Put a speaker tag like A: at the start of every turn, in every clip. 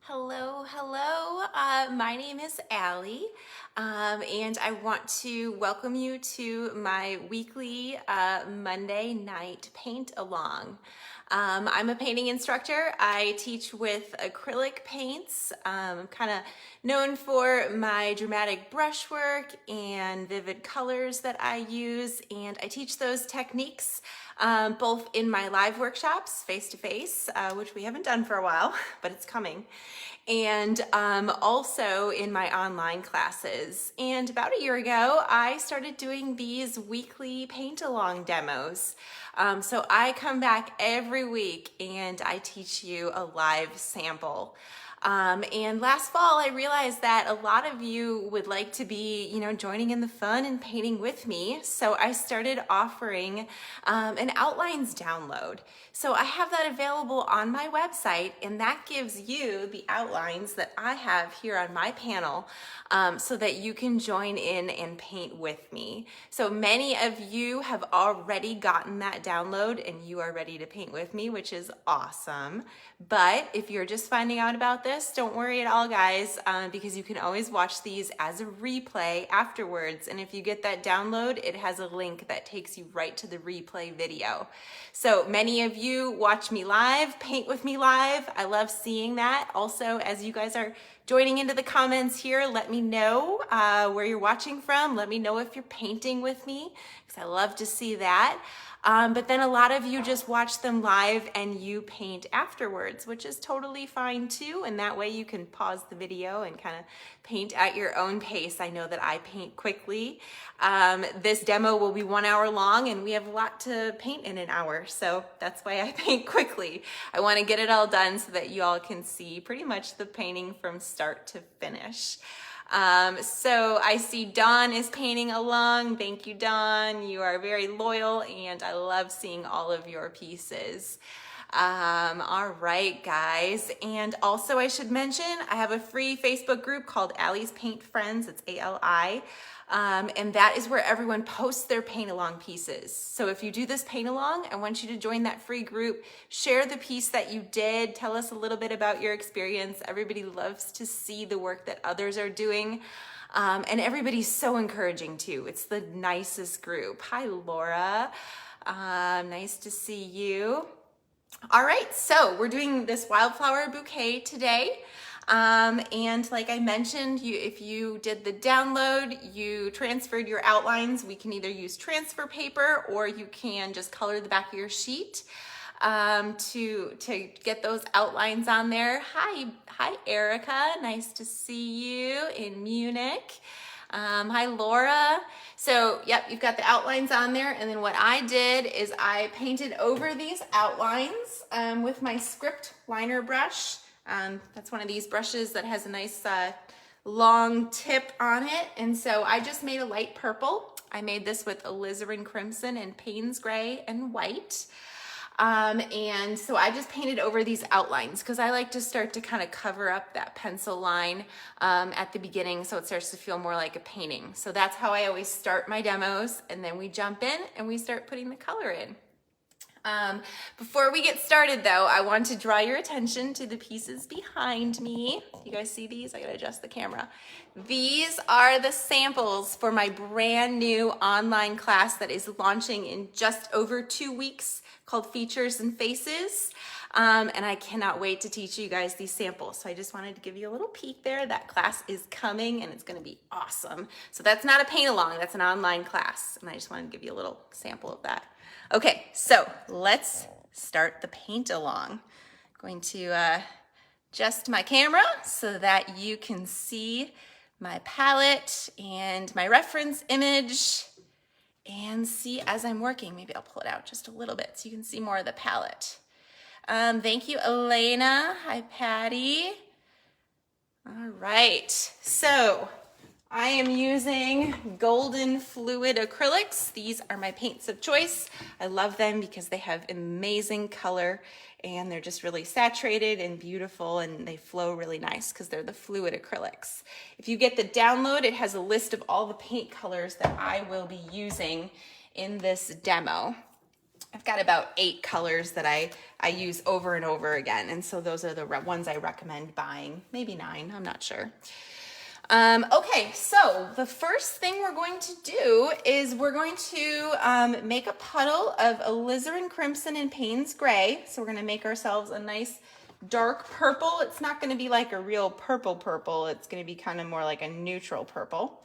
A: Hello, hello. My name is Allie, and I want to welcome you to my weekly Monday night paint along. I'm a painting instructor. I teach with acrylic paints. I'm kind of known for my dramatic brushwork and vivid colors that I use, and I teach those techniques both in my live workshops, face-to-face, which we haven't done for a while, but it's coming, and also in my online classes. And about a year ago, I started doing these weekly paint-along demos. So I come back every week and I teach you a live sample. And last fall, I realized that a lot of you would like to be, joining in the fun and painting with me. So I started offering an outlines download. So I have that available on my website, and that gives you the outlines that I have here on my panel so that you can join in and paint with me. So many of you have already gotten that download and you are ready to paint with me, which is awesome. But if you're just finding out about this, don't worry at all, guys, because you can always watch these as a replay afterwards. And if you get that download, it has a link that takes you right to the replay video. So many of you watch me live, paint with me live. I love seeing that. Also, as you guys are joining into the comments here, let me know where you're watching from. Let me know if you're painting with me, because I love to see that. But then a lot of you just watch them live and you paint afterwards, which is totally fine too. And that way you can pause the video and kind of paint at your own pace. I know that I paint quickly. This demo will be 1 hour long and we have a lot to paint in an hour. So that's why I paint quickly. I want to get it all done so that you all can see pretty much the painting from start to finish. So I see Dawn is painting along. Thank you, Dawn. You are very loyal and I love seeing all of your pieces. All right, guys. And also I should mention, I have a free Facebook group called Allie's Paint Friends. It's ALI. And that is where everyone posts their paint along pieces. So if you do this paint along, I want you to join that free group, share the piece that you did, tell us a little bit about your experience. Everybody loves to see the work that others are doing. And everybody's so encouraging too. It's the nicest group. Hi, Laura. Nice to see you. All right, so we're doing this wildflower bouquet today. And like I mentioned, if you did the download, you transferred your outlines, we can either use transfer paper or you can just color the back of your sheet to get those outlines on there. Hi, Erica. Nice to see you in Munich. Hi, Laura. So, yep, you've got the outlines on there. And then what I did is I painted over these outlines with my script liner brush. That's one of these brushes that has a nice long tip on it. And so I just made a light purple. I made this with alizarin crimson and Payne's gray and white. And so I just painted over these outlines because I like to start to kind of cover up that pencil line at the beginning so it starts to feel more like a painting. So that's how I always start my demos, and then we jump in and we start putting the color in. Before we get started though, I want to draw your attention to the pieces behind me. You guys see these? I gotta adjust the camera. These are the samples for my brand new online class that is launching in just over 2 weeks called Features and Faces. And I cannot wait to teach you guys these samples. So I just wanted to give you a little peek there. That class is coming and it's gonna be awesome. So that's not a paint along, that's an online class. And I just wanted to give you a little sample of that. Okay, so let's start the paint along. I'm going to adjust my camera so that you can see my palette and my reference image and see as I'm working. Maybe I'll pull it out just a little bit so you can see more of the palette. Thank you, Elena. Hi, Patty. All right, so I am using golden fluid acrylics. These are my paints of choice. I love them because they have amazing color and they're just really saturated and beautiful and they flow really nice because they're the fluid acrylics. If you get the download, it has a list of all the paint colors that I will be using in this demo. I've got about 8 colors that I use over and over again. And so those are the ones I recommend buying. Maybe 9, I'm not sure. Okay, so the first thing we're going to do is we're going to make a puddle of alizarin crimson and Payne's gray. So we're going to make ourselves a nice dark purple. It's not going to be like a real purple. It's going to be kind of more like a neutral purple.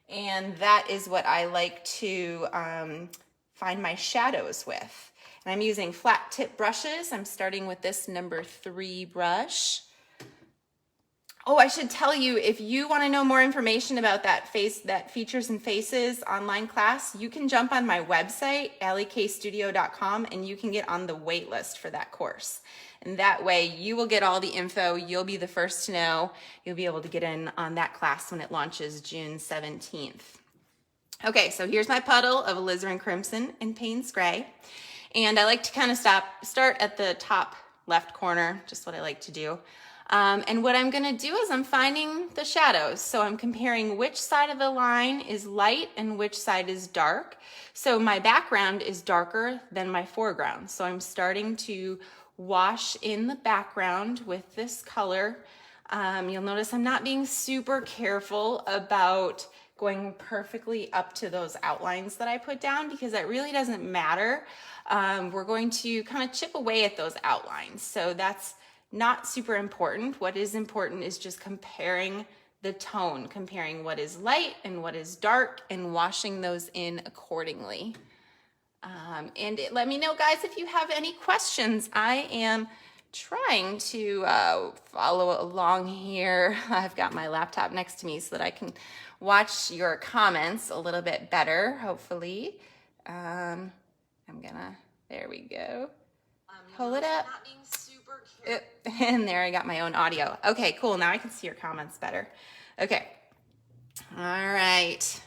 A: And that is what I like to find my shadows with. And I'm using flat tip brushes. I'm starting with this number 3 brush. Oh, I should tell you, if you want to know more information about that Features and Faces online class, you can jump on my website, allykstudio.com, and you can get on the wait list for that course. And that way you will get all the info. You'll be the first to know. You'll be able to get in on that class when it launches June 17th. Okay, so here's my puddle of alizarin crimson and Payne's gray. And I like to kind of start at the top left corner, just what I like to do. And what I'm gonna do is I'm finding the shadows. So I'm comparing which side of the line is light and which side is dark. So my background is darker than my foreground. So I'm starting to wash in the background with this color. You'll notice I'm not being super careful about going perfectly up to those outlines that I put down because that really doesn't matter. We're going to kind of chip away at those outlines. So that's not super important. What is important is just comparing the tone, comparing what is light and what is dark and washing those in accordingly. Let me know, guys, if you have any questions. I am trying to follow along here. I've got my laptop next to me so that I can watch your comments a little bit better, hopefully. There we go. Pull it up. And there I got my own audio. Okay, cool. Now I can see your comments better. Okay. All right.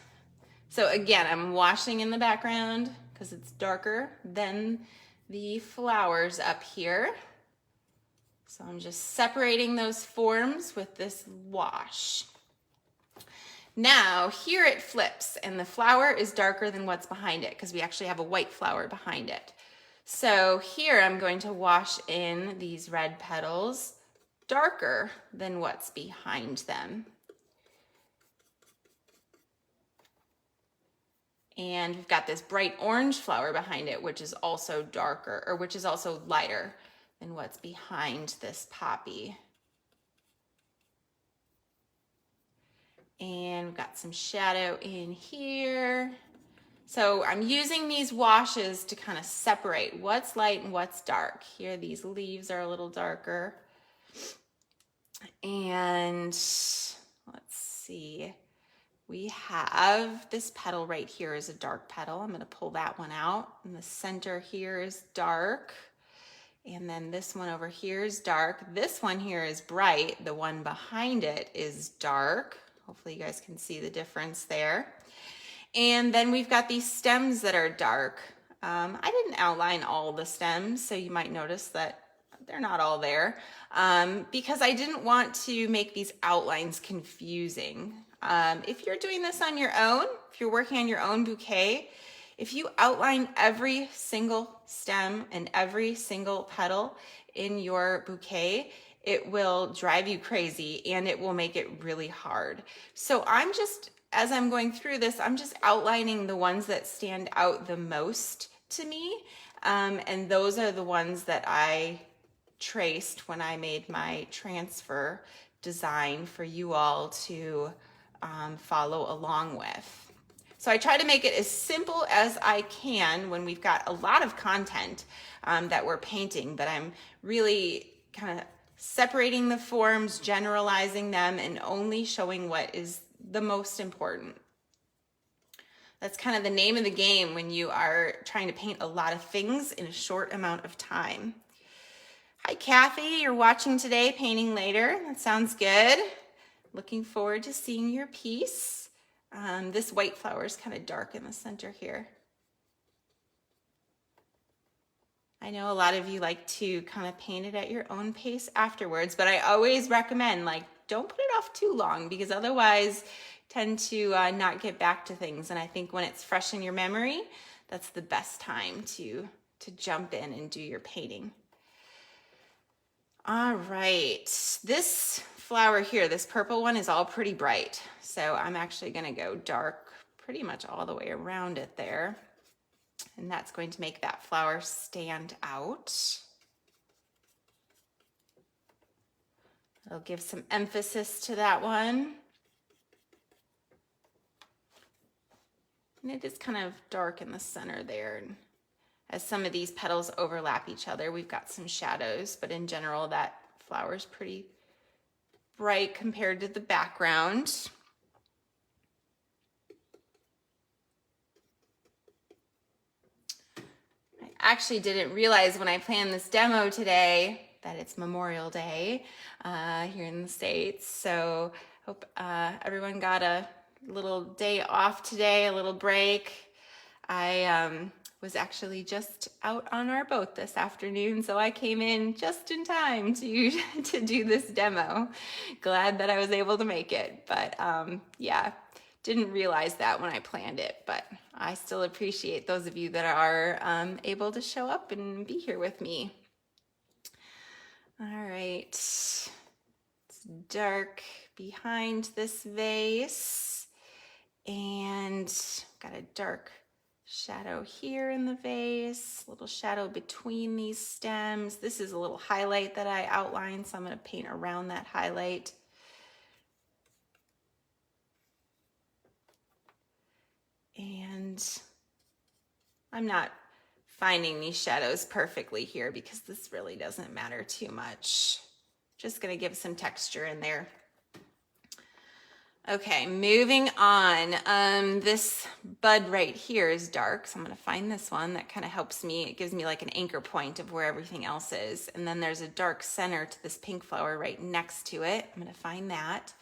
A: So again, I'm washing in the background because it's darker than the flowers up here. So I'm just separating those forms with this wash. Now here it flips and the flower is darker than what's behind it because we actually have a white flower behind it. So here I'm going to wash in these red petals darker than what's behind them. And we've got this bright orange flower behind it, which is also darker, or which is also lighter than what's behind this poppy. And we've got some shadow in here. So I'm using these washes to kind of separate what's light and what's dark. Here, these leaves are a little darker. And let's see, we have this petal right here is a dark petal. I'm gonna pull that one out. And the center here is dark. And then this one over here is dark. This one here is bright. The one behind it is dark. Hopefully you guys can see the difference there. And then we've got these stems that are dark. I didn't outline all the stems, so you might notice that they're not all there because I didn't want to make these outlines confusing. If you're doing this on your own, if you're working on your own bouquet, if you outline every single stem and every single petal in your bouquet, it will drive you crazy and it will make it really hard. So as I'm going through this, I'm just outlining the ones that stand out the most to me. And those are the ones that I traced when I made my transfer design for you all to follow along with. So I try to make it as simple as I can when we've got a lot of content that we're painting, but I'm really kind of separating the forms, generalizing them, and only showing what is the most important. That's kind of the name of the game when you are trying to paint a lot of things in a short amount of time. Hi, Kathy, you're watching today, painting later. That sounds good. Looking forward to seeing your piece. This white flower is kind of dark in the center here. I know a lot of you like to kind of paint it at your own pace afterwards, but I always recommend, like, don't put it off too long because otherwise tend to not get back to things. And I think when it's fresh in your memory, that's the best time to to jump in and do your painting. All right, this flower here, this purple one, is all pretty bright. So I'm actually gonna go dark pretty much all the way around it there. And that's going to make that flower stand out. It'll give some emphasis to that one. And it is kind of dark in the center there. And as some of these petals overlap each other, we've got some shadows, but in general, that flower is pretty bright compared to the background. I actually didn't realize when I planned this demo today that it's Memorial Day here in the States. So hope everyone got a little day off today, a little break. I was actually just out on our boat this afternoon, so I came in just in time to do this demo. Glad that I was able to make it, but yeah, didn't realize that when I planned it, but I still appreciate those of you that are able to show up and be here with me. All right, it's dark behind this vase, and got a dark shadow here in the vase, little shadow between these stems. This is a little highlight that I outlined, so I'm going to paint around that highlight. And I'm not finding these shadows perfectly here because this really doesn't matter too much. Just going to give some texture in there. Okay, moving on. This bud right here is dark, so I'm going to find this one that kind of helps me. It gives me like an anchor point of where everything else is. And then there's a dark center to this pink flower right next to it. I'm going to find that.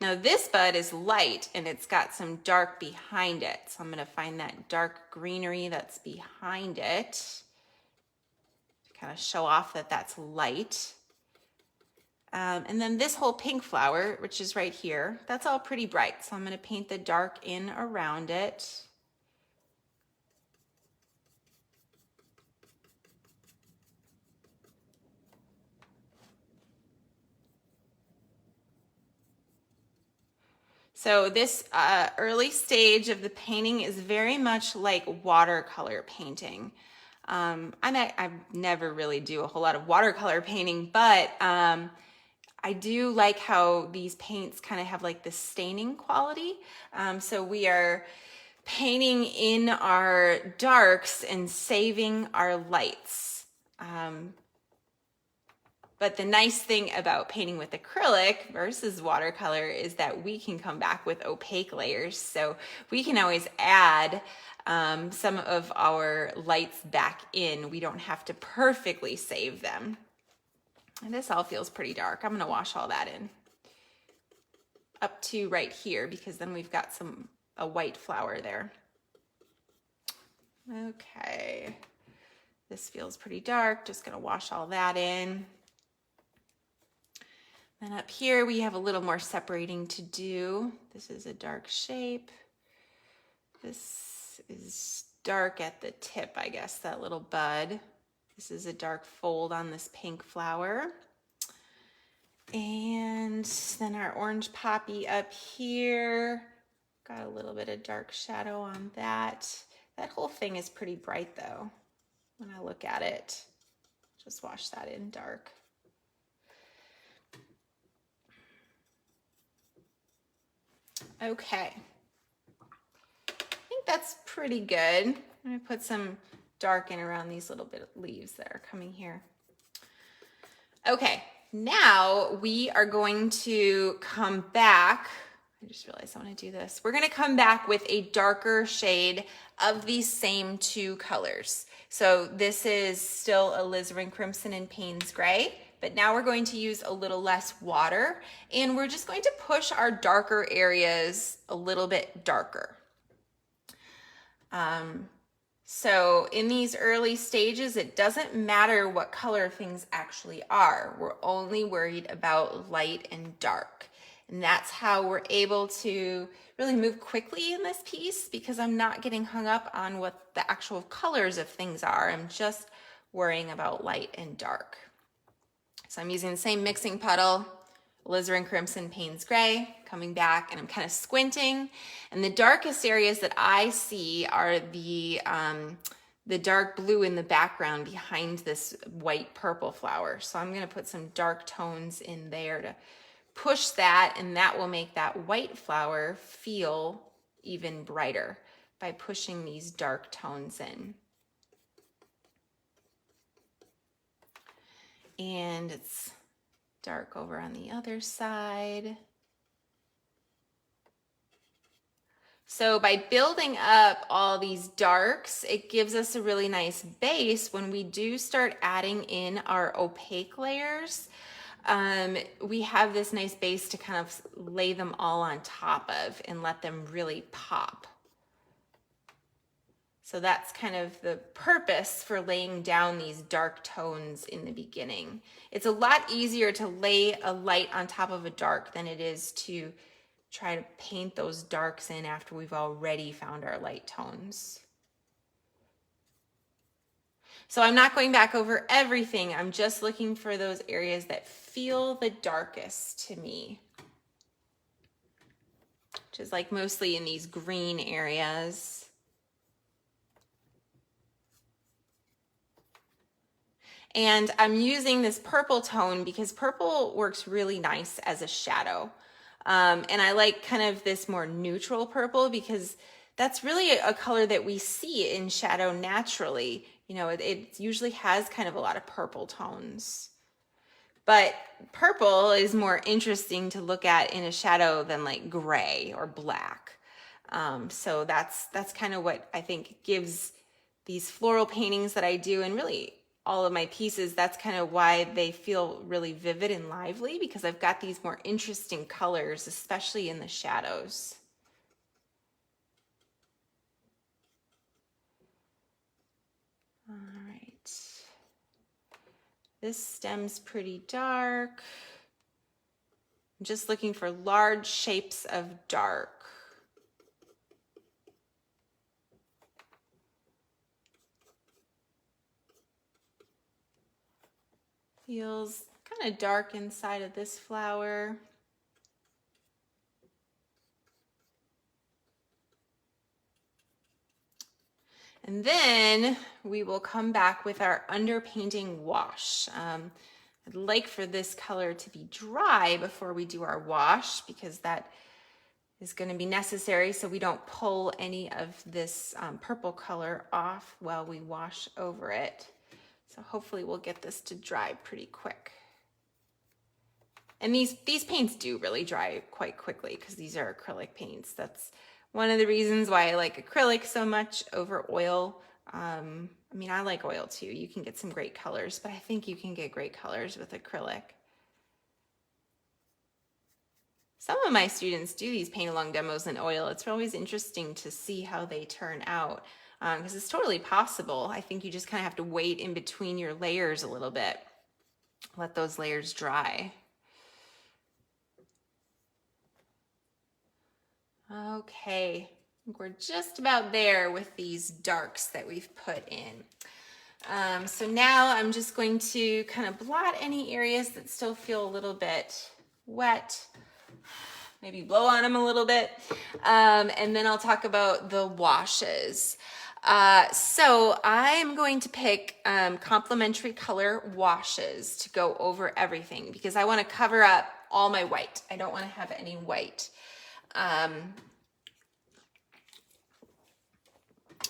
A: Now this bud is light and it's got some dark behind it. So I'm going to find that dark greenery that's behind it to kind of show off that that's light. And then this whole pink flower, which is right here, that's all pretty bright. So I'm going to paint the dark in around it. So this early stage of the painting is very much like watercolor painting. I never really do a whole lot of watercolor painting, but I do like how these paints kind of have like this staining quality. So we are painting in our darks and saving our lights. But the nice thing about painting with acrylic versus watercolor is that we can come back with opaque layers. So we can always add some of our lights back in. We don't have to perfectly save them. And this all feels pretty dark. I'm gonna wash all that in up to right here because then we've got a white flower there. Okay, this feels pretty dark. Just gonna wash all that in. Then up here we have a little more separating to do. This is a dark shape. This is dark at the tip, I guess, that little bud. This is a dark fold on this pink flower. And then our orange poppy up here. Got a little bit of dark shadow on that. That whole thing is pretty bright though, when I look at it. Just wash that in dark. Okay. I think that's pretty good. I'm gonna put some dark in around these little bit of leaves that are coming here. Okay, now we are going to come back. I just realized I want to do this. We're going to come back with a darker shade of these same two colors. So this is still alizarin crimson and Payne's gray, but now we're going to use a little less water and we're just going to push our darker areas a little bit darker. So in these early stages, it doesn't matter what color things actually are. We're only worried about light and dark. And that's how we're able to really move quickly in this piece, because I'm not getting hung up on what the actual colors of things are. I'm just worrying about light and dark. So I'm using the same mixing puddle, alizarin crimson, Payne's gray, coming back, and I'm kind of squinting. And the darkest areas that I see are the dark blue in the background behind this white purple flower. So I'm gonna put some dark tones in there to push that, and that will make that white flower feel even brighter by pushing these dark tones in. And it's dark over on the other side. So by building up all these darks, it gives us a really nice base when we do start adding in our opaque layers. We have this nice base to kind of lay them all on top of and let them really pop. So that's kind of the purpose for laying down these dark tones in the beginning. It's a lot easier to lay a light on top of a dark than it is to try to paint those darks in after we've already found our light tones. So I'm not going back over everything. I'm just looking for those areas that feel the darkest to me, which is like mostly in these green areas. And I'm using this purple tone because purple works really nice as a shadow. And I like kind of this more neutral purple because that's really a color that we see in shadow naturally. You know, it usually has kind of a lot of purple tones. But purple is more interesting to look at in a shadow than like gray or black. So that's kind of what I think gives these floral paintings that I do, and really all of my pieces, that's kind of why they feel really vivid and lively, because I've got these more interesting colors, especially in the shadows. All right. This stem's pretty dark. I'm just looking for large shapes of dark. Feels kind of dark inside of this flower. And then we will come back with our underpainting wash. I'd like for this color to be dry before we do our wash, because that is going to be necessary so we don't pull any of this purple color off while we wash over it. So hopefully we'll get this to dry pretty quick. And these paints do really dry quite quickly because these are acrylic paints. That's one of the reasons why I like acrylic so much over oil. I mean, I like oil too. You can get some great colors, but I think you can get great colors with acrylic. Some of my students do these paint along demos in oil. It's always interesting to see how they turn out, because it's totally possible. I think you just kind of have to wait in between your layers a little bit. Let those layers dry. Okay, I think we're just about there with these darks that we've put in. So now I'm just going to kind of blot any areas that still feel a little bit wet, maybe blow on them a little bit, and then I'll talk about the washes. So I'm going to pick complementary color washes to go over everything, because I want to cover up all my white. I don't want to have any white.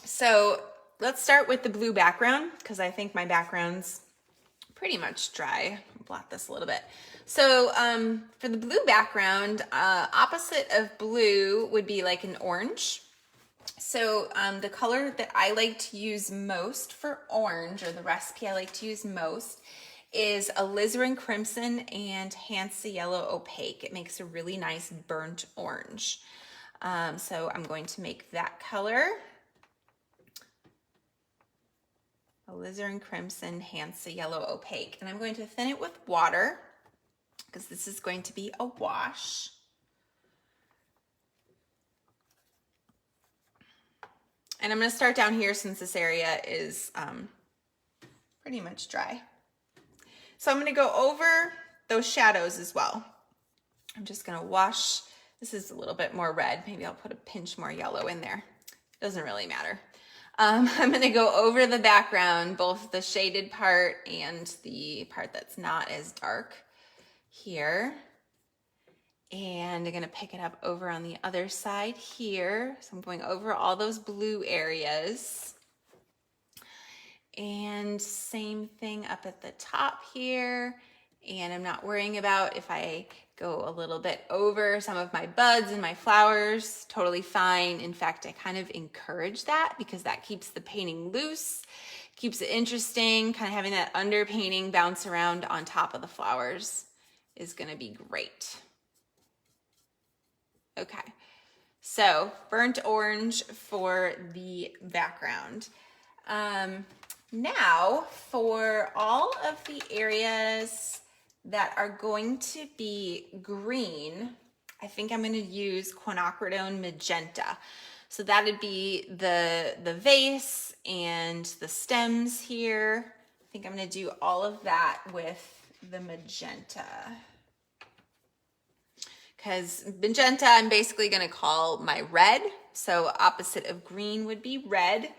A: So let's start with the blue background, because I think my background's pretty much dry. I'll blot this a little bit. So for the blue background, opposite of blue would be like an orange. So the color that I like to use most for orange, or the recipe I like to use most, is alizarin crimson and Hansa yellow opaque. It makes a really nice burnt orange. So I'm going to make that color. Alizarin crimson, Hansa yellow opaque. And I'm going to thin it with water, because this is going to be a wash. And I'm going to start down here since this area is pretty much dry. So I'm going to go over those shadows as well. I'm just going to wash. This is a little bit more red. Maybe I'll put a pinch more yellow in there. Doesn't really matter. I'm going to go over the background, both the shaded part and the part that's not as dark here. And I'm going to pick it up over on the other side here. So I'm going over all those blue areas. And same thing up at the top here. And I'm not worrying about if I go a little bit over some of my buds and my flowers, totally fine. In fact, I kind of encourage that because that keeps the painting loose, keeps it interesting. Kind of having that underpainting bounce around on top of the flowers is going to be great. Okay, so burnt orange for the background. Now for all of the areas that are going to be green, I think I'm going to use quinacridone magenta. So that'd be the vase and the stems here. I think I'm going to do all of that with the magenta. Because magenta, I'm basically going to call my red. So opposite of green would be red.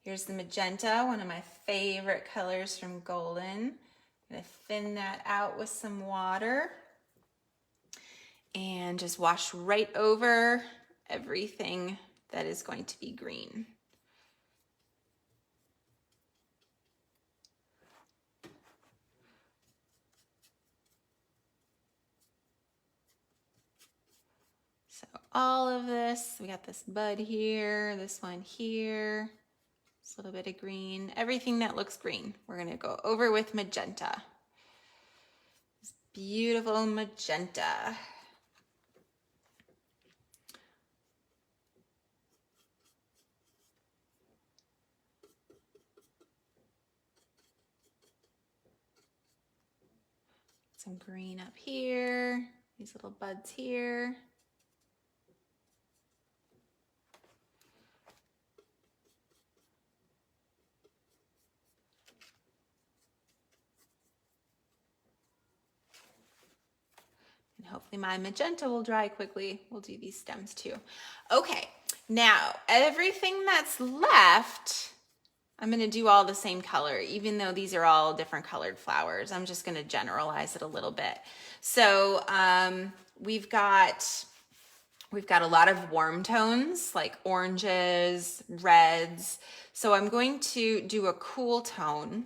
A: Here's the magenta, one of my favorite colors from Golden. I'm going to thin that out with some water and just wash right over everything that is going to be green. So all of this, we got this bud here, this one here. A little bit of green, everything that looks green, we're going to go over with magenta. This beautiful magenta. Some green up here, these little buds here. Hopefully my magenta will dry quickly. We'll do these stems too. Okay, now everything that's left, I'm gonna do all the same color, even though these are all different colored flowers. I'm just gonna generalize it a little bit. So we've got a lot of warm tones like oranges, reds. So I'm going to do a cool tone.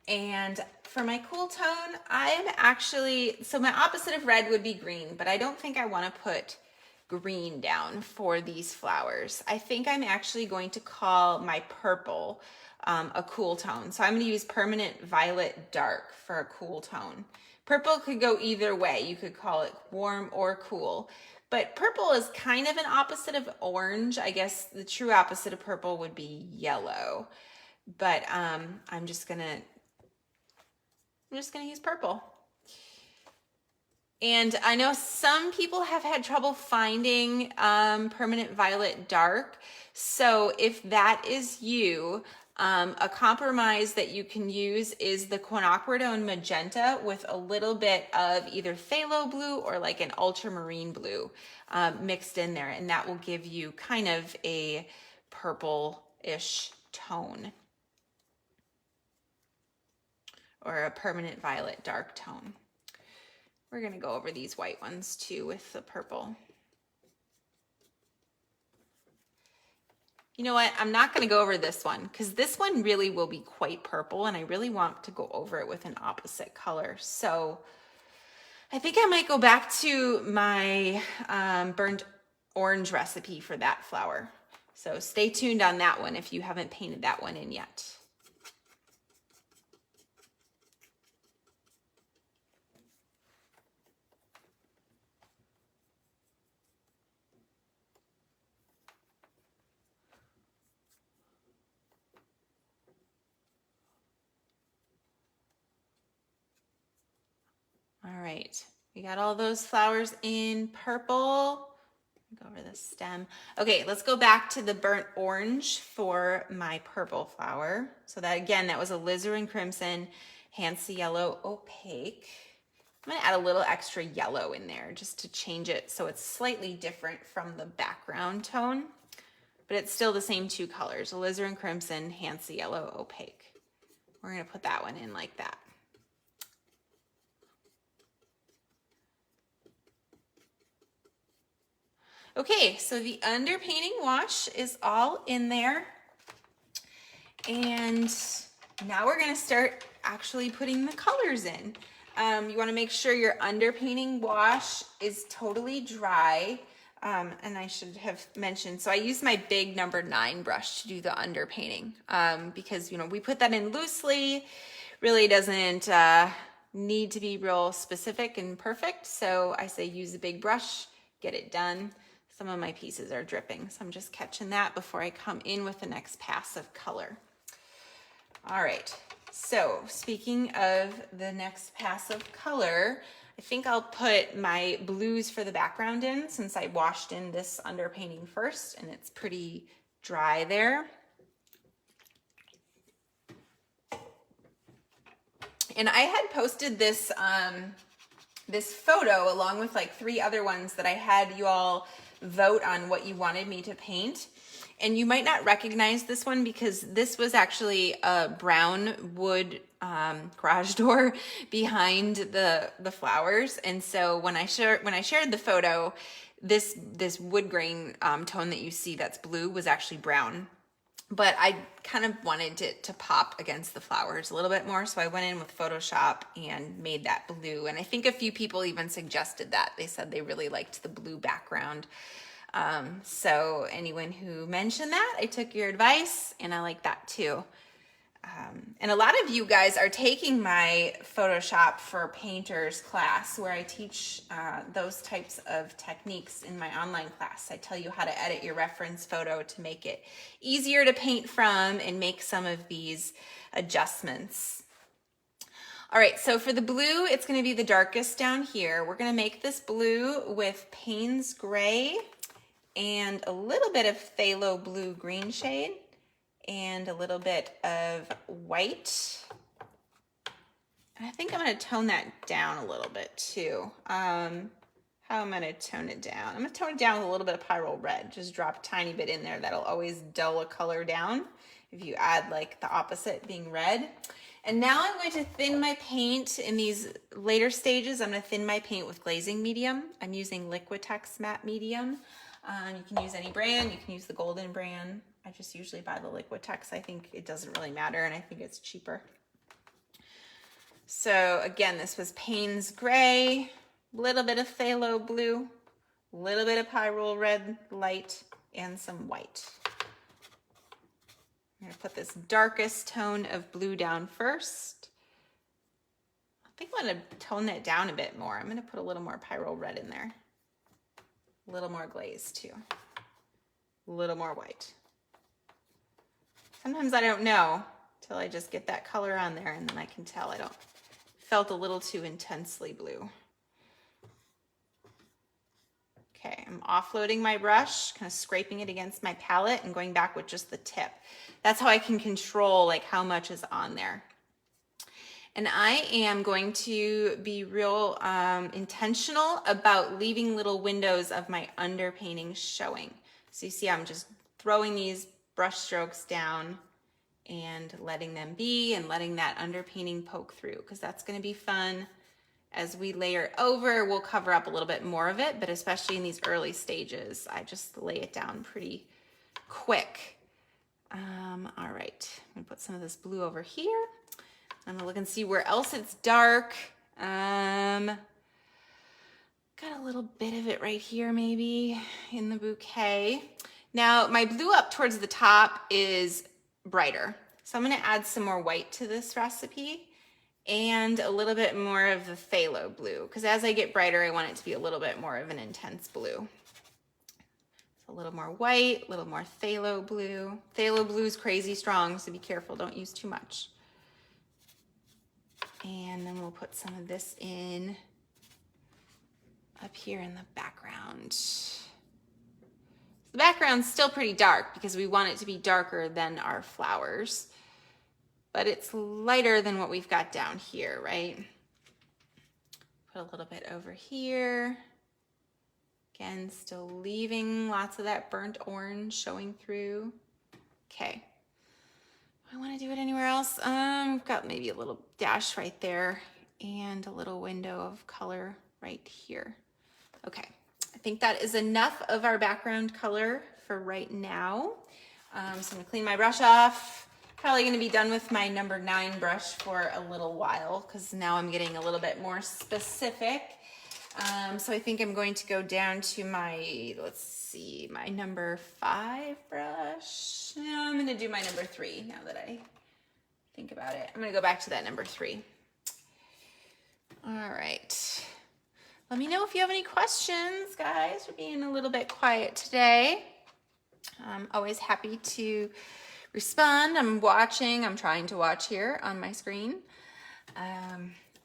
A: And for my cool tone, so my opposite of red would be green, but I don't think I want to put green down for these flowers. I think I'm actually going to call my purple a cool tone. So I'm going to use Permanent Violet Dark for a cool tone. Purple could go either way. You could call it warm or cool. But purple is kind of an opposite of orange. I guess the true opposite of purple would be yellow. But I'm just gonna use purple. And I know some people have had trouble finding Permanent Violet Dark. So if that is you, a compromise that you can use is the quinacridone magenta with a little bit of either phthalo blue or like an ultramarine blue mixed in there. And that will give you kind of a purple-ish tone, or a permanent violet dark tone. We're going to go over these white ones too with the purple. You know what? I'm not going to go over this one because this one really will be quite purple and I really want to go over it with an opposite color. So I think I might go back to my burnt orange recipe for that flower. So stay tuned on that one if you haven't painted that one in yet. All right, we got all those flowers in purple. Go over the stem. Okay, let's go back to the burnt orange for my purple flower. So that again, that was alizarin crimson, Hansa yellow opaque. I'm gonna add a little extra yellow in there just to change it so it's slightly different from the background tone, but it's still the same two colors, alizarin crimson, Hansa yellow opaque. We're gonna put that one in like that. Okay, so the underpainting wash is all in there. And now we're gonna start actually putting the colors in. You wanna make sure your underpainting wash is totally dry. And I should have mentioned, so I use my big number 9 brush to do the underpainting because, you know, we put that in loosely, really doesn't need to be real specific and perfect. So I say use a big brush, get it done. Some of my pieces are dripping, so I'm just catching that before I come in with the next pass of color. All right, so speaking of the next pass of color, I think I'll put my blues for the background in since I washed in this underpainting first and it's pretty dry there. And I had posted this, this photo along with like 3 other ones that I had you all vote on what you wanted me to paint. And you might not recognize this one because this was actually a brown wood garage door behind the flowers. And so when I shared the photo, this wood grain tone that you see that's blue was actually brown. But I kind of wanted it to pop against the flowers a little bit more. So I went in with Photoshop and made that blue. And I think a few people even suggested that. They said they really liked the blue background. So anyone who mentioned that, I took your advice and I like that too. And a lot of you guys are taking my Photoshop for Painters class where I teach those types of techniques in my online class. I tell you how to edit your reference photo to make it easier to paint from and make some of these adjustments. All right, so for the blue, it's going to be the darkest down here. We're going to make this blue with Payne's Gray and a little bit of phthalo blue green shade and a little bit of white. And I think I'm going to tone that down a little bit too. How am I going to tone it down? I'm going to tone it down with a little bit of pyrrole red. Just drop a tiny bit in there. That'll always dull a color down if you add like the opposite being red. And now I'm going to thin my paint in these later stages. I'm going to thin my paint with glazing medium. I'm using Liquitex matte medium. You can use any brand. You can use the golden brand. I just usually buy the Liquitex. I think it doesn't really matter and I think it's cheaper. So again, this was Payne's Gray, a little bit of phthalo blue, a little bit of pyrrole red light, and some white. I'm going to put this darkest tone of blue down first. I think I'm going to tone that down a bit more. I'm going to put a little more pyrrole red in there. A little more glaze too. A little more white. Sometimes I don't know till I just get that color on there and then I can tell I felt a little too intensely blue. Okay, I'm offloading my brush, kind of scraping it against my palette and going back with just the tip. That's how I can control like how much is on there. And I am going to be real intentional about leaving little windows of my underpainting showing. So you see I'm just throwing these brush strokes down and letting them be and letting that underpainting poke through because that's going to be fun. As we layer over, we'll cover up a little bit more of it, but especially in these early stages, I just lay it down pretty quick. All right, I'm gonna put some of this blue over here. I'm gonna look and see where else it's dark. Got a little bit of it right here maybe in the bouquet. Now my blue up towards the top is brighter. So I'm gonna add some more white to this recipe and a little bit more of the phthalo blue because as I get brighter, I want it to be a little bit more of an intense blue. So a little more white, a little more phthalo blue. Phthalo blue is crazy strong, so be careful, don't use too much. And then we'll put some of this in up here in the background. The background's still pretty dark because we want it to be darker than our flowers, but it's lighter than what we've got down here, right? Put a little bit over here. Again, still leaving lots of that burnt orange showing through. Okay. I want to do it anywhere else. We've got maybe a little dash right there and a little window of color right here. Okay, I think that is enough of our background color for right now. So I'm gonna clean my brush off. Probably gonna be done with my number 9 brush for a little while because now I'm getting a little bit more specific. So I think I'm going to go down to my, let's see, my number 5 brush. No, I'm gonna do my number 3 now that I think about it. I'm gonna go back to that number 3. All right. Let me know if you have any questions, guys. We're being a little bit quiet today. I'm always happy to respond. I'm trying to watch here on my screen.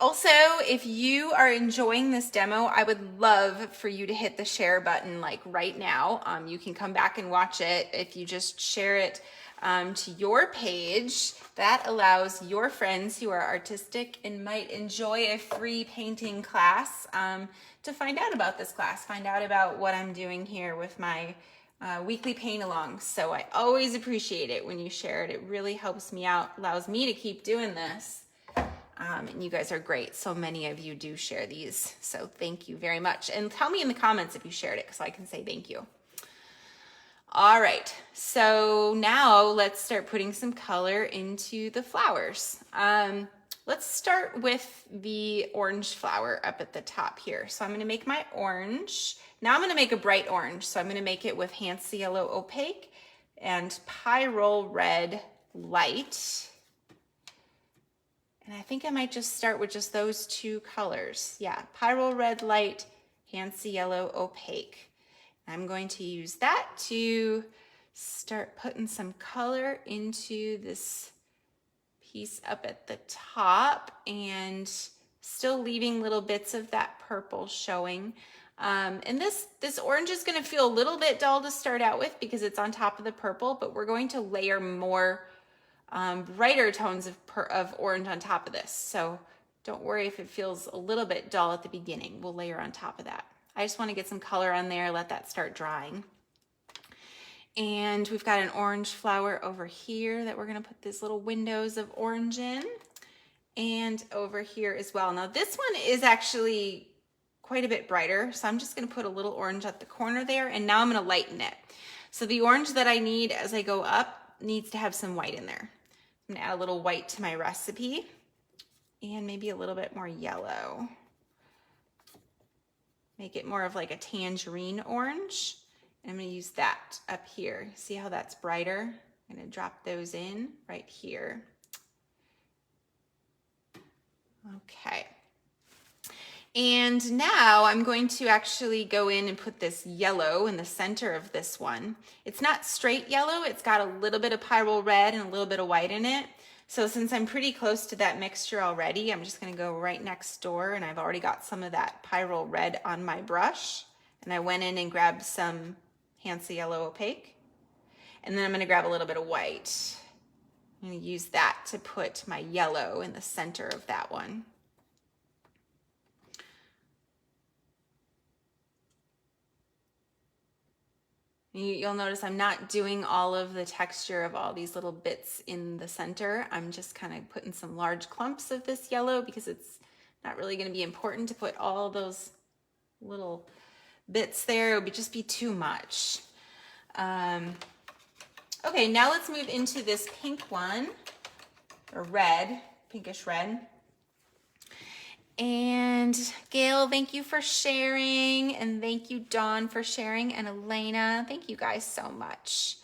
A: Also, if you are enjoying this demo, I would love for you to hit the share button like right now. You can come back and watch it if you just share it to your page. That allows your friends who are artistic and might enjoy a free painting class to find out about this class, find out about what I'm doing here with my weekly paint alongs. So I always appreciate it when you share it. It really helps me out, allows me to keep doing this. And you guys are great. So many of you do share these. So thank you very much. And tell me in the comments if you shared it so I can say thank you. All right, so now let's start putting some color into the flowers. Let's start with the orange flower up at the top here. So I'm gonna make my orange. Now I'm gonna make a bright orange. So I'm gonna make it with Hansa Yellow Opaque and Pyrrole Red Light. And I think I might just start with just those 2 colors. Yeah, Pyrrole Red Light, Hansa Yellow Opaque. I'm going to use that to start putting some color into this piece up at the top and still leaving little bits of that purple showing. And this orange is going to feel a little bit dull to start out with because it's on top of the purple, but we're going to layer more brighter tones of orange on top of this. So don't worry if it feels a little bit dull at the beginning. We'll layer on top of that. I just want to get some color on there, let that start drying. And we've got an orange flower over here that we're going to put these little windows of orange in. And over here as well. Now this one is actually quite a bit brighter, so I'm just going to put a little orange at the corner there, and now I'm going to lighten it. So the orange that I need as I go up needs to have some white in there. I'm going to add a little white to my recipe and maybe a little bit more yellow. Make it more of like a tangerine orange. And I'm going to use that up here. See how that's brighter? I'm going to drop those in right here. Okay. And now I'm going to actually go in and put this yellow in the center of this one. It's not straight yellow. It's got a little bit of pyrrole red and a little bit of white in it. So since I'm pretty close to that mixture already, I'm just going to go right next door, and I've already got some of that pyrrole red on my brush. And I went in and grabbed some Hansa Yellow Opaque. And then I'm going to grab a little bit of white. I'm going to use that to put my yellow in the center of that one. You'll notice I'm not doing all of the texture of all these little bits in the center. I'm just kind of putting some large clumps of this yellow because it's not really going to be important to put all those little bits there. It would just be too much. Okay, now let's move into this pink one, or red, pinkish red. And Gail, thank you for sharing, and thank you Dawn for sharing, and Elena, thank you guys so much.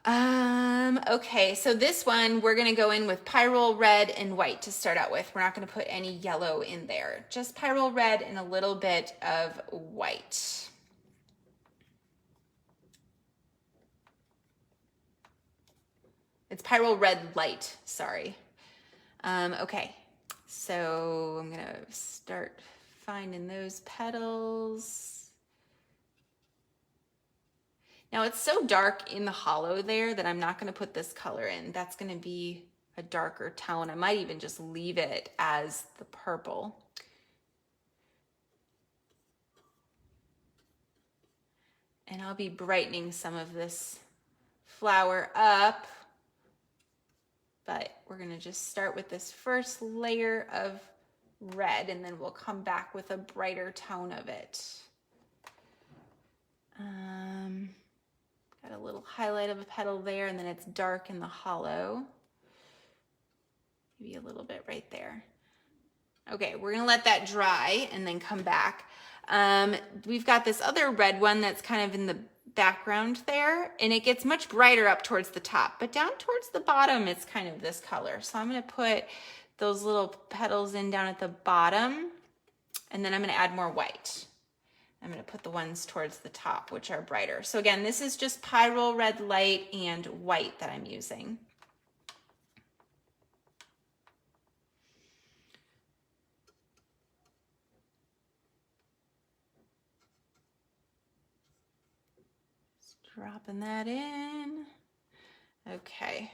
A: Okay, so this one we're gonna go in with pyrrole red and white to start out with. We're not gonna put any yellow in there, just pyrrole red and a little bit of white. It's pyrrole red light, sorry. Okay. So I'm gonna start finding those petals. Now it's so dark in the hollow there that I'm not going to put this color in. That's going to be a darker tone. I might even just leave it as the purple. And I'll be brightening some of this flower up. But we're going to just start with this first layer of red, and then we'll come back with a brighter tone of it. Got a little highlight of a petal there, and then it's dark in the hollow. Maybe a little bit right there. Okay, we're gonna let that dry and then come back. We've got this other red one that's kind of in the background there, and it gets much brighter up towards the top, but down towards the bottom it's kind of this color. So I'm gonna put those little petals in down at the bottom, and then I'm gonna add more white. I'm gonna put the ones towards the top, which are brighter. So again, this is just Pyrrole Red Light and white that I'm using. Just dropping that in. Okay.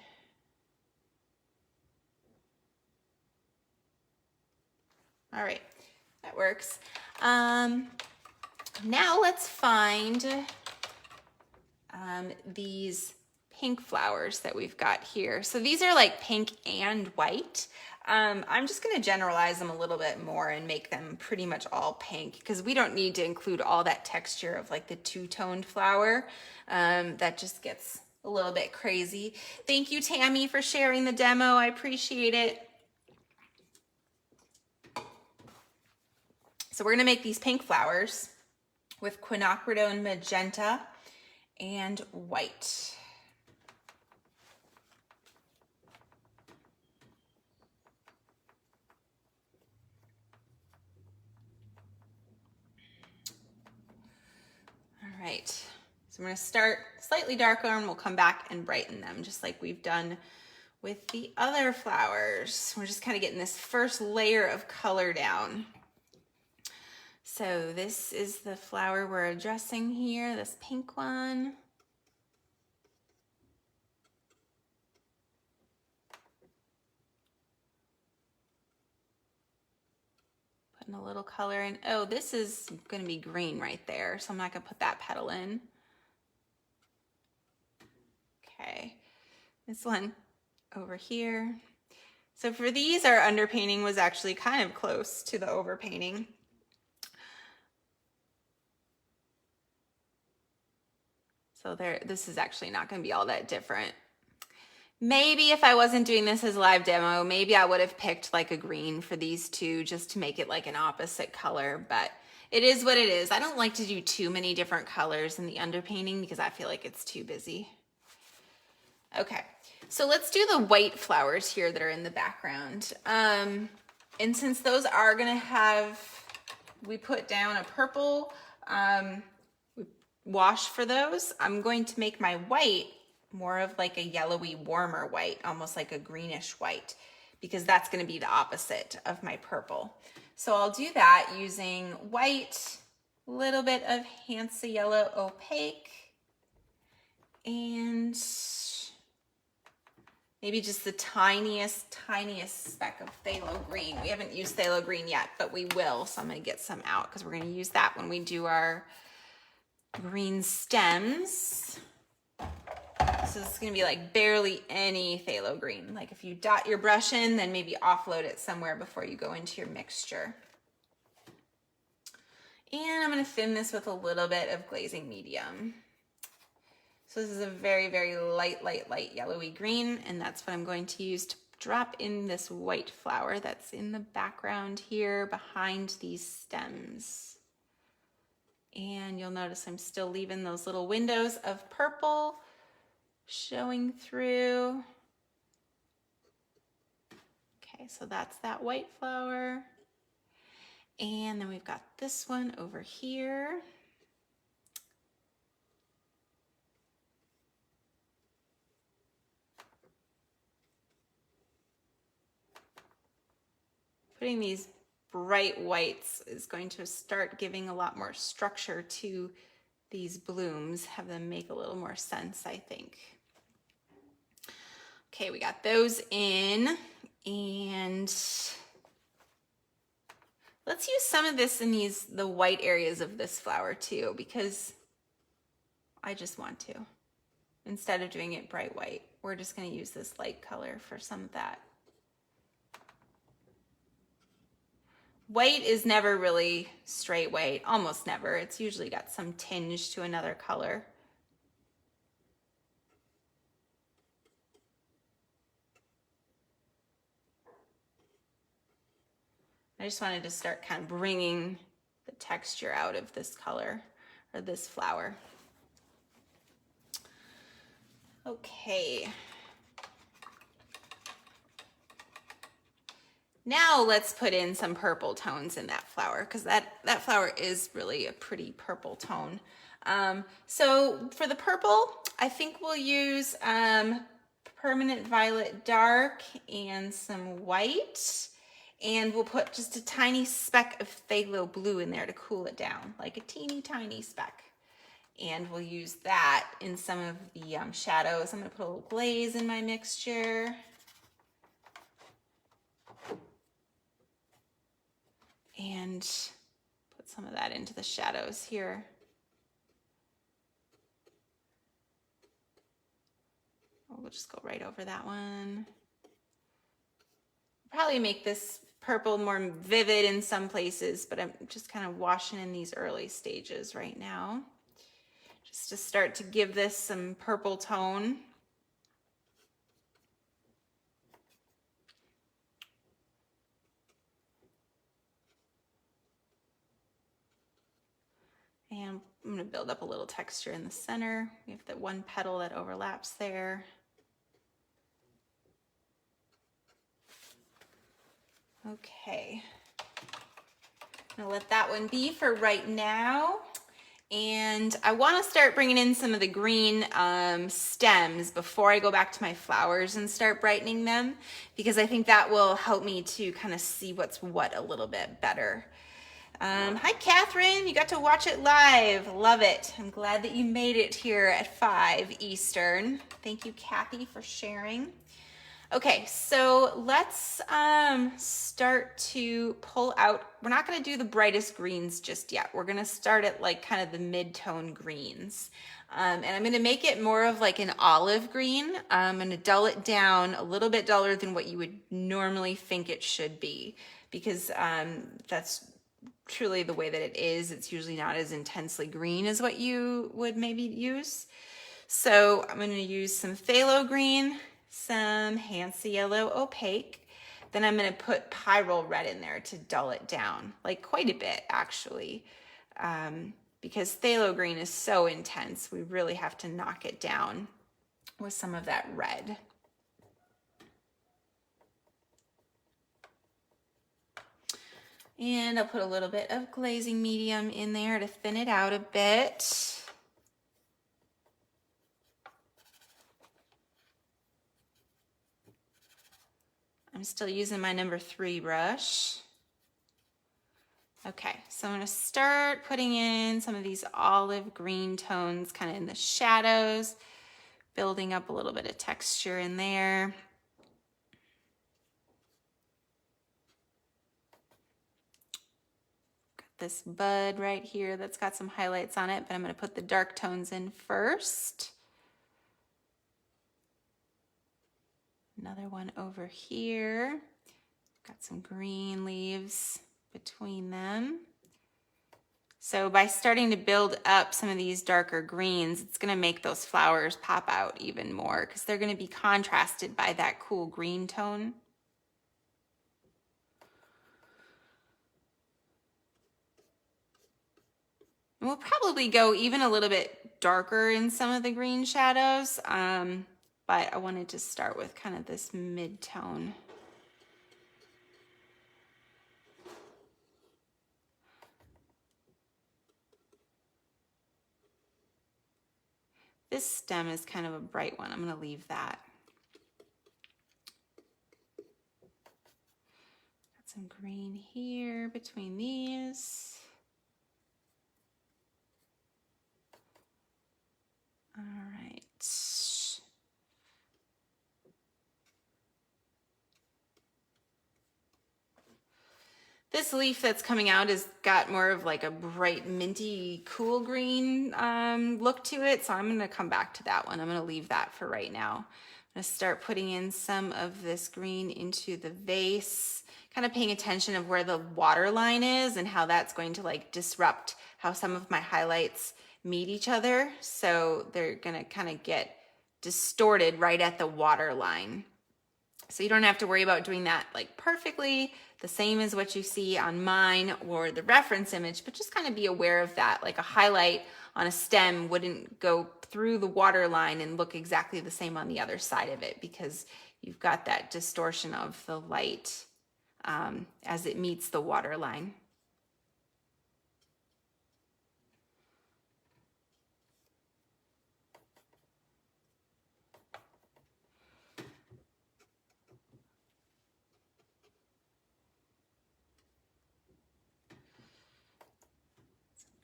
A: All right, that works. Now let's find these pink flowers that we've got here. So these are like pink and white. I'm just gonna generalize them a little bit more and make them pretty much all pink, because we don't need to include all that texture of like the two-toned flower. That just gets a little bit crazy. Thank you, Tammy, for sharing the demo. I appreciate it. So we're gonna make these pink flowers with quinacridone magenta and white. All right, so I'm gonna start slightly darker and we'll come back and brighten them just like we've done with the other flowers. We're just kind of getting this first layer of color down. So this is the flower we're addressing here, this pink one. Putting a little color in. Oh, this is going to be green right there, so I'm not going to put that petal in. Okay, this one over here. So for these, our underpainting was actually kind of close to the overpainting. So there, this is actually not going to be all that different. Maybe if I wasn't doing this as a live demo, maybe I would have picked like a green for these two just to make it like an opposite color, but it is what it is. I don't like to do too many different colors in the underpainting because I feel like it's too busy. Okay, so let's do the white flowers here that are in the background. And since those are gonna have, we put down a purple wash for those, I'm going to make my white more of like a yellowy, warmer white, almost like a greenish white, because that's going to be the opposite of my purple. So I'll do that using white, a little bit of Hansa Yellow Opaque, and maybe just the tiniest speck of phthalo green. We haven't used phthalo green yet, but we will, so I'm going to get some out because we're going to use that when we do our green stems. So this is going to be like barely any phthalo green. Like if you dot your brush in, then maybe offload it somewhere before you go into your mixture. And I'm going to thin this with a little bit of glazing medium. So this is a very, very light yellowy green, and that's what I'm going to use to drop in this white flower that's in the background here behind these stems. And you'll notice I'm still leaving those little windows of purple showing through. Okay, so that's that white flower. And then we've got this one over here. Putting these bright whites is going to start giving a lot more structure to these blooms, have them make a little more sense, I think. Okay, we got those in, and let's use some of this in the white areas of this flower too, because I just want to. Instead of doing it bright white, we're just going to use this light color for some of that. White is never really straight white, almost never. It's usually got some tinge to another color. I just wanted to start kind of bringing the texture out of this color or this flower. Okay. Now let's put in some purple tones in that flower, because that flower is really a pretty purple tone. So for the purple, I think we'll use Permanent Violet Dark and some white. And we'll put just a tiny speck of phthalo blue in there to cool it down, like a teeny tiny speck. And we'll use that in some of the shadows. I'm gonna put a little glaze in my mixture. And put some of that into the shadows here. We'll just go right over that one. Probably make this purple more vivid in some places, but I'm just kind of washing in these early stages right now, just to start to give this some purple tone. And I'm going to build up a little texture in the center. We have that one petal that overlaps there. Okay, I'm gonna let that one be for right now. And I want to start bringing in some of the green stems before I go back to my flowers and start brightening them, because I think that will help me to kind of see what's what a little bit better. Hi, Catherine. You got to watch it live. Love it. I'm glad that you made it here at 5 Eastern. Thank you, Kathy, for sharing. Okay, so let's start to pull out. We're not going to do the brightest greens just yet. We're going to start at like kind of the mid-tone greens. And I'm going to make it more of like an olive green. I'm going to dull it down a little bit duller than what you would normally think it should be, because that's truly the way that it is. It's usually not as intensely green as what you would maybe use. So I'm going to use some phthalo green, some Hansa Yellow Opaque. Then I'm going to put Pyrrole Red in there to dull it down, like quite a bit actually, because phthalo green is so intense. We really have to knock it down with some of that red. And I'll put a little bit of glazing medium in there to thin it out a bit. I'm still using my number 3 brush. Okay, so I'm going to start putting in some of these olive green tones kind of in the shadows, building up a little bit of texture in there. Got this bud right here that's got some highlights on it, but I'm going to put the dark tones in first. Another one over here. Got some green leaves between them. So by starting to build up some of these darker greens, it's going to make those flowers pop out even more, because they're going to be contrasted by that cool green tone. And we'll probably go even a little bit darker in some of the green shadows, but I wanted to start with kind of this mid-tone. This stem is kind of a bright one. I'm going to leave that. Got some green here between these. All right. This leaf that's coming out has got more of like a bright minty cool green look to it. So I'm gonna come back to that one. I'm gonna leave that for right now. I'm gonna start putting in some of this green into the vase, kind of paying attention of where the water line is and how that's going to like disrupt how some of my highlights meet each other. So they're gonna kind of get distorted right at the water line. So you don't have to worry about doing that like perfectly, the same as what you see on mine or the reference image, but just kind of be aware of that. Like a highlight on a stem wouldn't go through the water line and look exactly the same on the other side of it because you've got that distortion of the light as it meets the water line.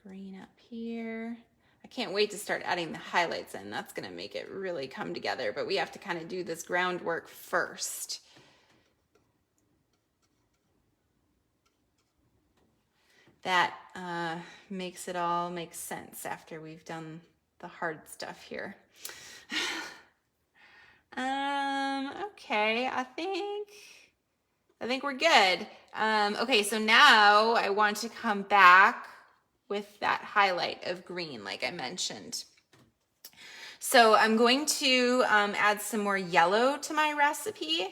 A: Green up here. I can't wait to start adding the highlights in. That's going to make it really come together, but we have to kind of do this groundwork first. That makes it all make sense after we've done the hard stuff here. Okay, I think we're good. Okay, so now I want to come back with that highlight of green like I mentioned. So I'm going to add some more yellow to my recipe,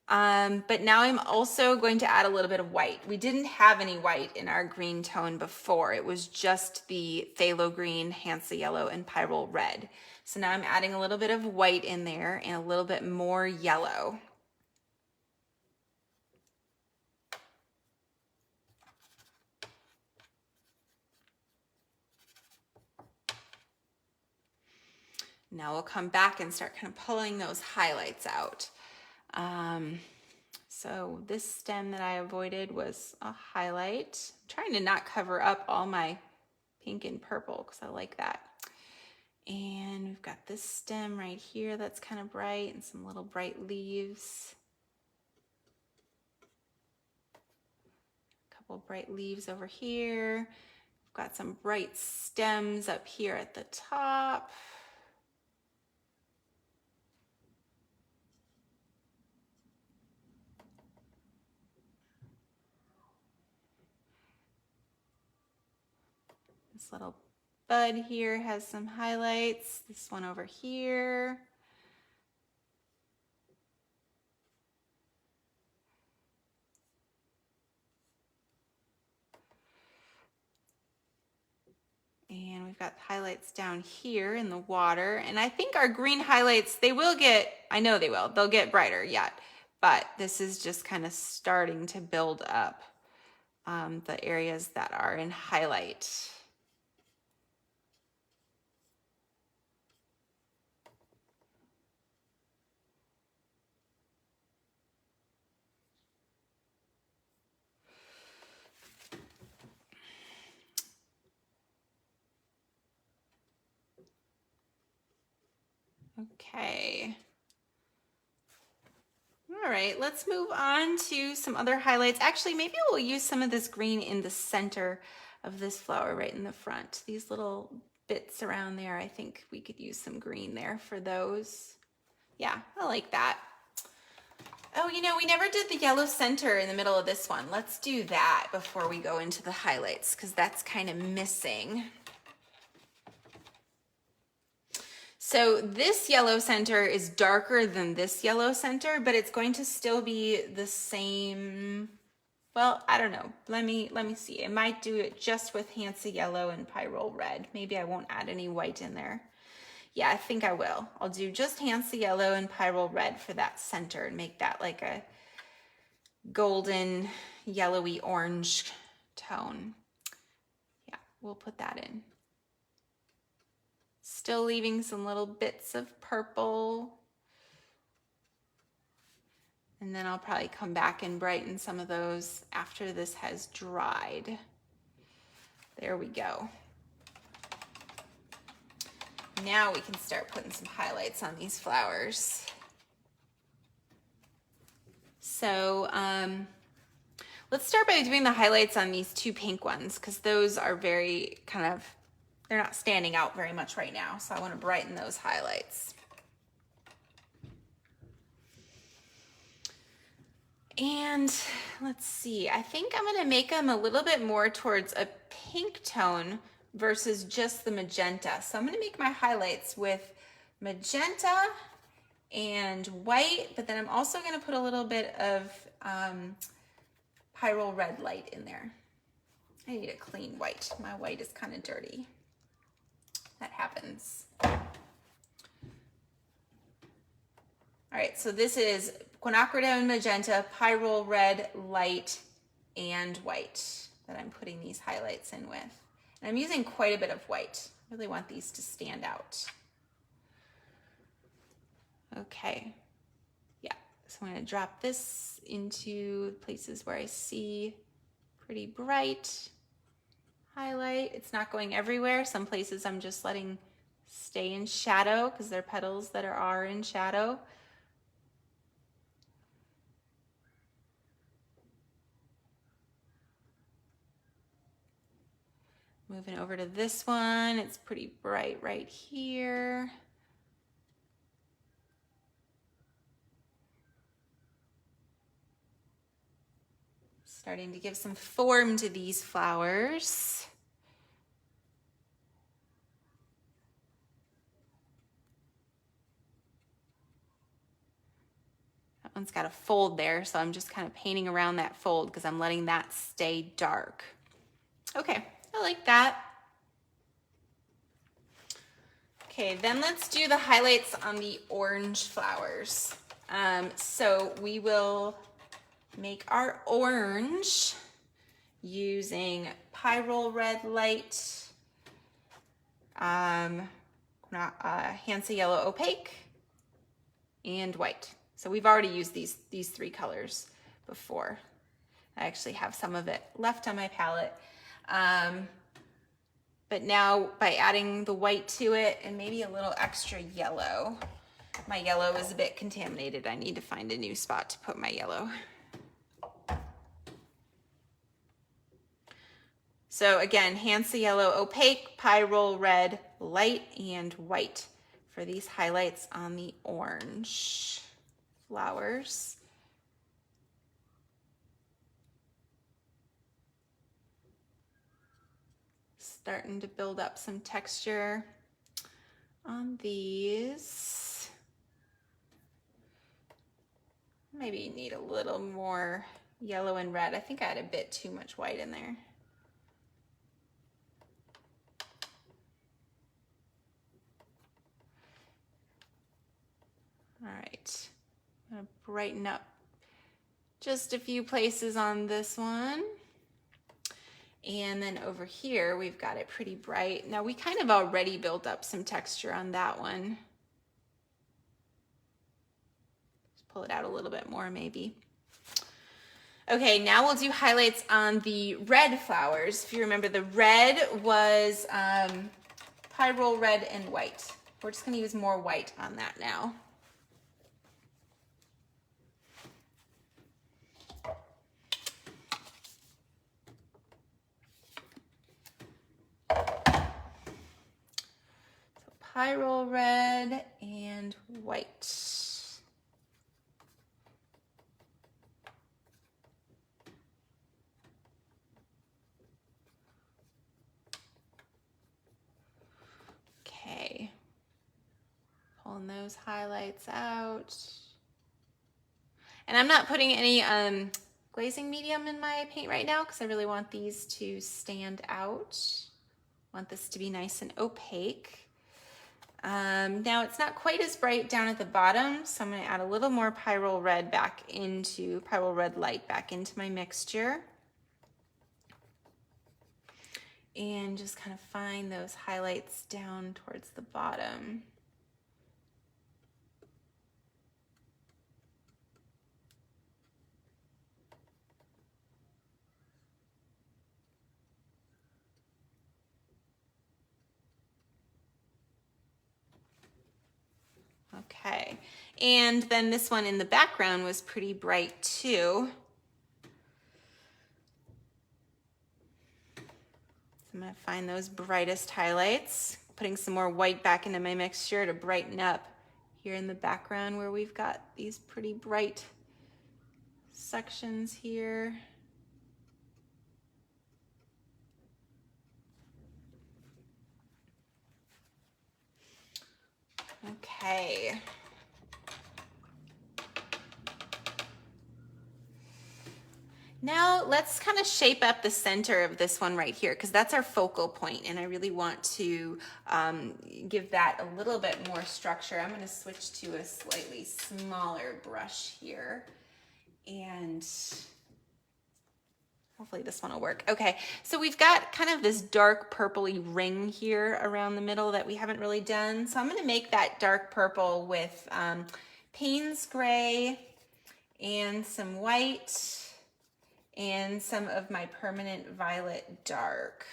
A: but now I'm also going to add a little bit of white. We didn't have any white in our green tone before. It was just the phthalo green, Hansa yellow, and pyrrole red. So now I'm adding a little bit of white in there and a little bit more yellow. Now we'll come back and start kind of pulling those highlights out. So this stem that I avoided was a highlight. I'm trying to not cover up all my pink and purple because I like that. And we've got this stem right here that's kind of bright and some little bright leaves. A couple bright leaves over here. We've got some bright stems up here at the top. This little bud here has some highlights. This one over here. And we've got highlights down here in the water. And I think our green highlights, they will get, I know they will, they'll get brighter yet. But this is just kind of starting to build up the areas that are in highlight. Okay. All right, let's move on to some other highlights. Actually, maybe we'll use some of this green in the center of this flower right in the front. These little bits around there, I think we could use some green there for those. Yeah, I like that. Oh, you know, we never did the yellow center in the middle of this one. Let's do that before we go into the highlights because that's kind of missing. So this yellow center is darker than this yellow center, but it's going to still be the same. Well, I don't know. Let me see. I might do it just with Hansa yellow and pyrrole red. Maybe I won't add any white in there. Yeah, I think I will. I'll do just Hansa yellow and pyrrole red for that center and make that like a golden yellowy orange tone. Yeah, we'll put that in. Still leaving some little bits of purple. And then I'll probably come back and brighten some of those after this has dried. There we go. Now we can start putting some highlights on these flowers. So let's start by doing the highlights on these two pink ones, because those are very they're not standing out very much right now. So I want to brighten those highlights. And let's see, I think I'm going to make them a little bit more towards a pink tone versus just the magenta. So I'm going to make my highlights with magenta and white, but then I'm also going to put a little bit of pyrrole red light in there. I need a clean white. My white is kind of dirty. That happens. All right, so this is quinacridone magenta, pyrrole red, light, and white that I'm putting these highlights in with. And I'm using quite a bit of white. I really want these to stand out. Okay, yeah, so I'm gonna drop this into places where I see pretty bright highlight. It's not going everywhere. Some places I'm just letting stay in shadow because they're petals that are in shadow. Moving over to this one, it's pretty bright right here. Starting to give some form to these flowers. That one's got a fold there, so I'm just kind of painting around that fold because I'm letting that stay dark. Okay, I like that. Okay, then let's do the highlights on the orange flowers. So we will make our orange using pyrrole red light, Hansa yellow opaque, and white. So we've already used these three colors before. I actually have some of it left on my palette. But now by adding the white to it and maybe a little extra yellow, my yellow is a bit contaminated. I need to find a new spot to put my yellow. So again, Hansa yellow opaque, pyrrole red light, and white for these highlights on the orange flowers. Starting to build up some texture on these. Maybe need a little more yellow and red. I think I had a bit too much white in there. All right, I'm gonna brighten up just a few places on this one. And then over here, we've got it pretty bright. Now we kind of already built up some texture on that one. Just pull it out a little bit more maybe. Okay, now we'll do highlights on the red flowers. If you remember, the red was pyrrole red and white. We're just gonna use more white on that now. Pyrrole red and white. Okay, pulling those highlights out. And I'm not putting any glazing medium in my paint right now because I really want these to stand out. I want this to be nice and opaque. Now it's not quite as bright down at the bottom, so I'm going to add a little more pyrrole red light back into my mixture. And just kind of find those highlights down towards the bottom. And then this one in the background was pretty bright too. So I'm gonna find those brightest highlights, putting some more white back into my mixture to brighten up here in the background where we've got these pretty bright sections here. Okay. Now let's kind of shape up the center of this one right here, because that's our focal point, and I really want to give that a little bit more structure. I'm going to switch to a slightly smaller brush here, and hopefully this one will work. Okay, so we've got kind of this dark purpley ring here around the middle that we haven't really done. So I'm going to make that dark purple with Payne's Gray and some white and some of my permanent violet dark.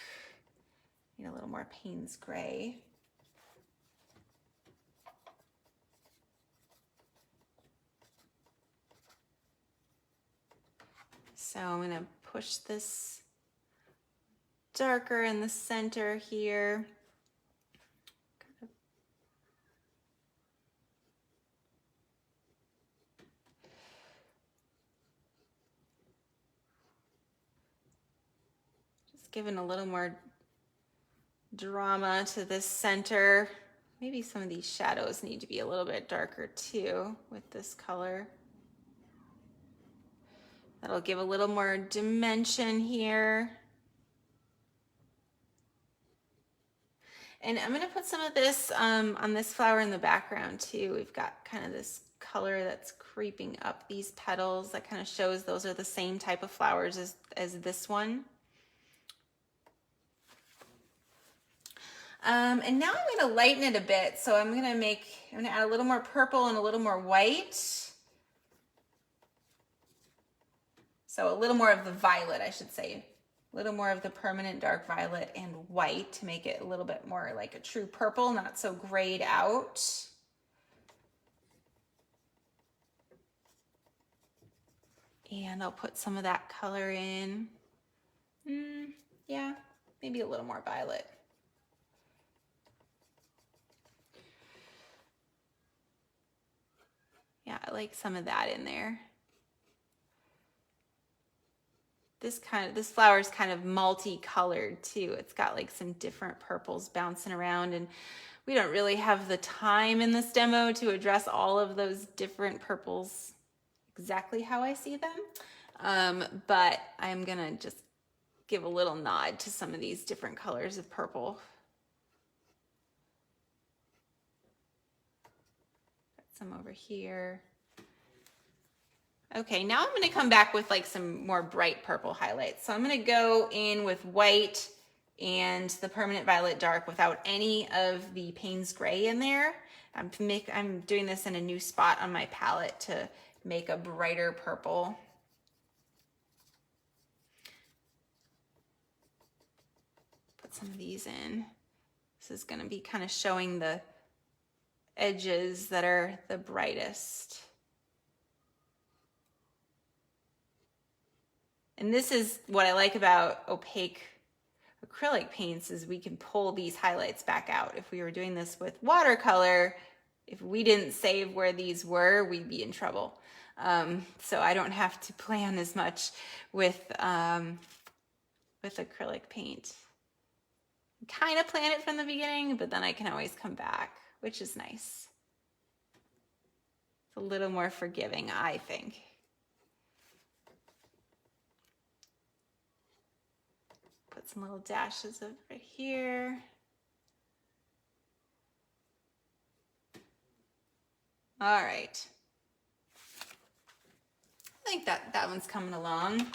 A: Need a little more Payne's Gray. So I'm going to push this darker in the center here. Just giving a little more drama to this center. Maybe some of these shadows need to be a little bit darker too with this color. That'll give a little more dimension here. And I'm gonna put some of this on this flower in the background too. We've got kind of this color that's creeping up these petals that kind of shows those are the same type of flowers as this one. And now I'm gonna lighten it a bit. So I'm gonna add a little more purple and a little more white. So a little more of the violet, I should say. A little more of the permanent dark violet and white to make it a little bit more like a true purple, not so grayed out. And I'll put some of that color in. Yeah, maybe a little more violet. Yeah, I like some of that in there. This flower is kind of multicolored too. It's got like some different purples bouncing around, and we don't really have the time in this demo to address all of those different purples exactly how I see them. But I'm gonna just give a little nod to some of these different colors of purple. Got some over here. Okay, now I'm going to come back with like some more bright purple highlights. So I'm going to go in with white and the permanent violet dark without any of the Payne's Gray in there. I'm doing this in a new spot on my palette to make a brighter purple. Put some of these in. This is going to be kind of showing the edges that are the brightest. And this is what I like about opaque acrylic paints, is we can pull these highlights back out. If we were doing this with watercolor, if we didn't save where these were, we'd be in trouble. So I don't have to plan as much with acrylic paint. Kind of plan it from the beginning, but then I can always come back, which is nice. It's a little more forgiving, I think. Put some little dashes over here. All right. I think that one's coming along.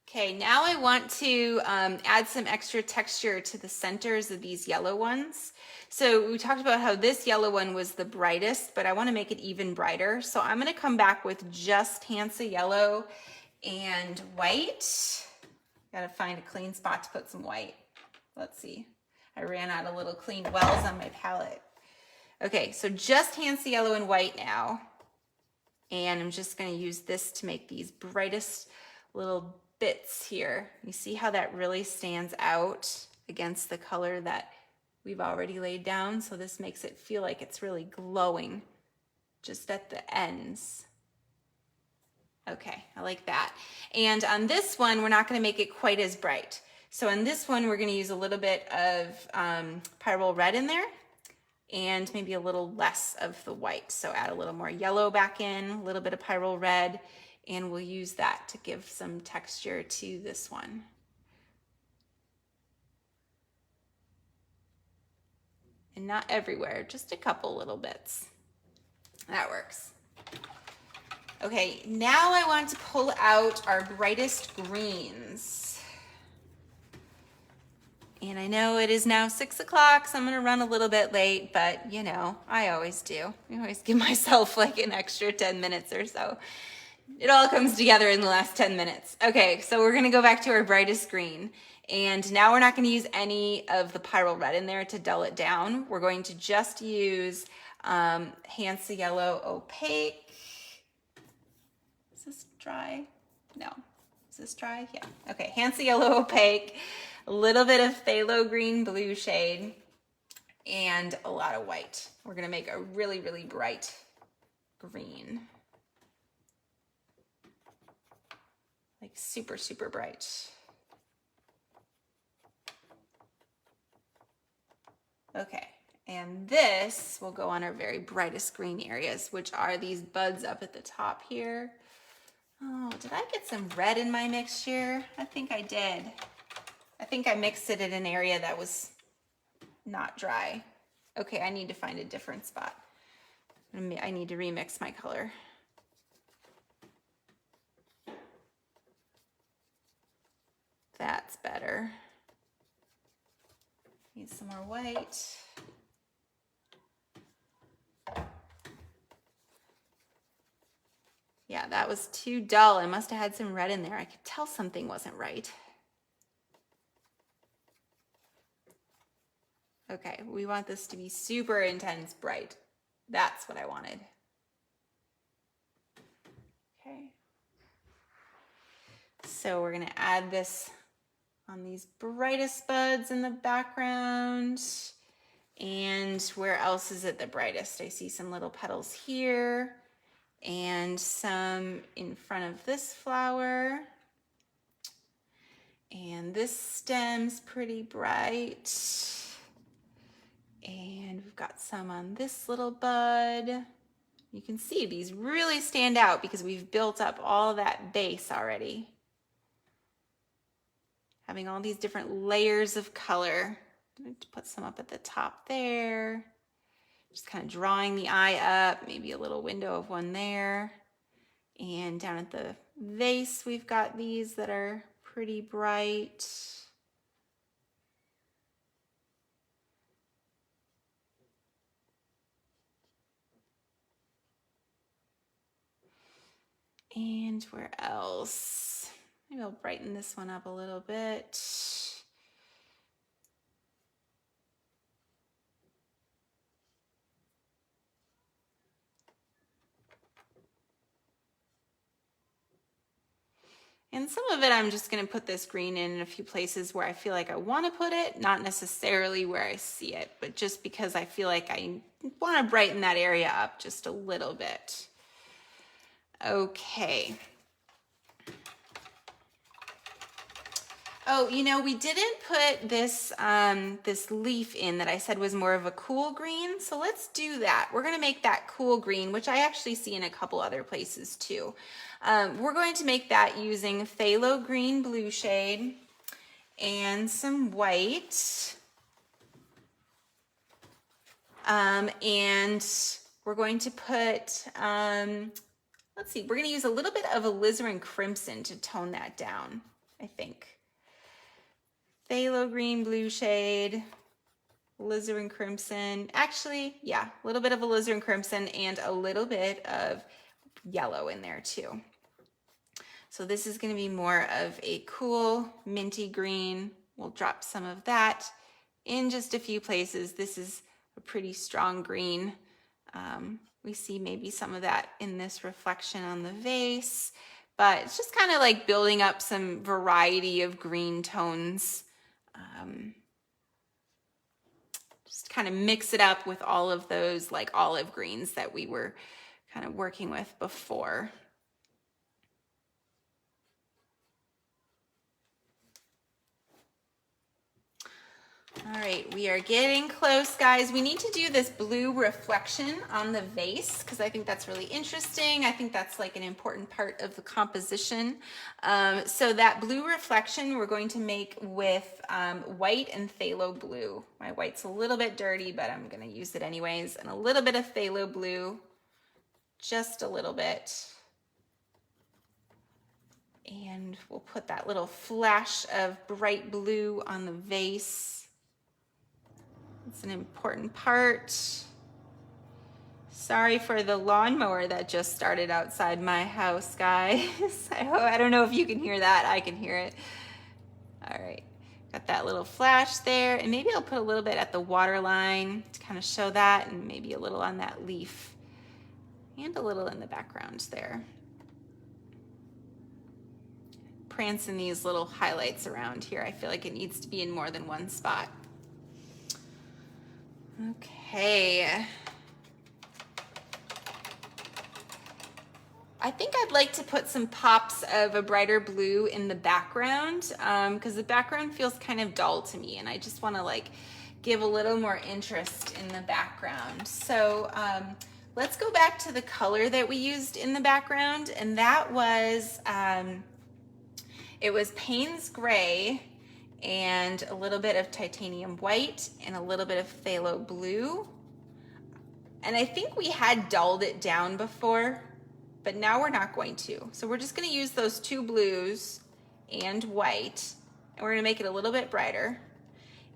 A: Okay, now I want to add some extra texture to the centers of these yellow ones. So we talked about how this yellow one was the brightest, but I want to make it even brighter. So I'm going to come back with just Hansa yellow and white. Got to find a clean spot to put some white. Let's see. I ran out of little clean wells on my palette. Okay, so just Hansa Yellow and White now. And I'm just gonna use this to make these brightest little bits here. You see how that really stands out against the color that we've already laid down? So this makes it feel like it's really glowing just at the ends. Okay, I like that. And on this one, we're not gonna make it quite as bright. So on this one, we're gonna use a little bit of pyrrole red in there and maybe a little less of the white. So add a little more yellow back in, a little bit of pyrrole red, and we'll use that to give some texture to this one. And not everywhere, just a couple little bits. That works. Okay, now I want to pull out our brightest greens. And I know it is now 6 o'clock, so I'm gonna run a little bit late, but you know, I always do. I always give myself like an extra 10 minutes or so. It all comes together in the last 10 minutes. Okay, so we're gonna go back to our brightest green. And now we're not gonna use any of the pyrrole red in there to dull it down. We're going to just use Hansa Yellow Opaque. Is this dry? No. Is this dry? Yeah. Okay, Hansa Yellow Opaque. A little bit of phthalo green blue shade, and a lot of white. We're gonna make a really, really bright green. Like super, super bright. Okay, and this will go on our very brightest green areas, which are these buds up at the top here. Oh, did I get some red in my mixture? I think I did. I think I mixed it in an area that was not dry. Okay, I need to find a different spot. I need to remix my color. That's better. Need some more white. Yeah, that was too dull. I must have had some red in there. I could tell something wasn't right. Okay, we want this to be super intense bright. That's what I wanted. Okay. So we're gonna add this on these brightest buds in the background. And where else is it the brightest? I see some little petals here and some in front of this flower. And this stem's pretty bright. And we've got some on this little bud. You can see these really stand out because we've built up all that base already. Having all these different layers of color. I'm going to put some up at the top there. Just kind of drawing the eye up, maybe a little window of one there. And down at the vase, we've got these that are pretty bright. And where else? Maybe I'll brighten this one up a little bit. And some of it I'm just going to put this green in a few places where I feel like I want to put it, not necessarily where I see it, but just because I feel like I want to brighten that area up just a little bit. Okay. Oh, you know, we didn't put this, this leaf in that I said was more of a cool green. So let's do that. We're going to make that cool green, which I actually see in a couple other places too. We're going to make that using phthalo green blue shade and some white. And we're going to put, let's see, we're going to use a little bit of alizarin crimson to tone that down, I think. Phthalo green blue shade, alizarin crimson. Actually, yeah, a little bit of alizarin crimson and a little bit of yellow in there too. So this is going to be more of a cool minty green. We'll drop some of that in just a few places. This is a pretty strong green. We see maybe some of that in this reflection on the vase, but it's just kind of like building up some variety of green tones. Just kind of mix it up with all of those like olive greens that we were kind of working with before. All right, we are getting close, guys. We need to do this blue reflection on the vase because I think that's really interesting. I think that's like an important part of the composition. So that blue reflection we're going to make with white and phthalo blue. My white's a little bit dirty, but I'm going to use it anyways. And a little bit of phthalo blue, just a little bit. And we'll put that little flash of bright blue on the vase. It's an important part. Sorry for the lawnmower that just started outside my house, guys. I don't know if you can hear that. I can hear it. All right, got that little flash there. And maybe I'll put a little bit at the water line to kind of show that, and maybe a little on that leaf and a little in the background there. Prancing these little highlights around here. I feel like it needs to be in more than one spot. Okay. I think I'd like to put some pops of a brighter blue in the background because the background feels kind of dull to me, and I just want to like give a little more interest in the background. So let's go back to the color that we used in the background, and that was it was Payne's Gray and a little bit of titanium white and a little bit of phthalo blue. And I think we had dulled it down before, but now we're not going to. So we're just going to use those two blues and white, and we're going to make it a little bit brighter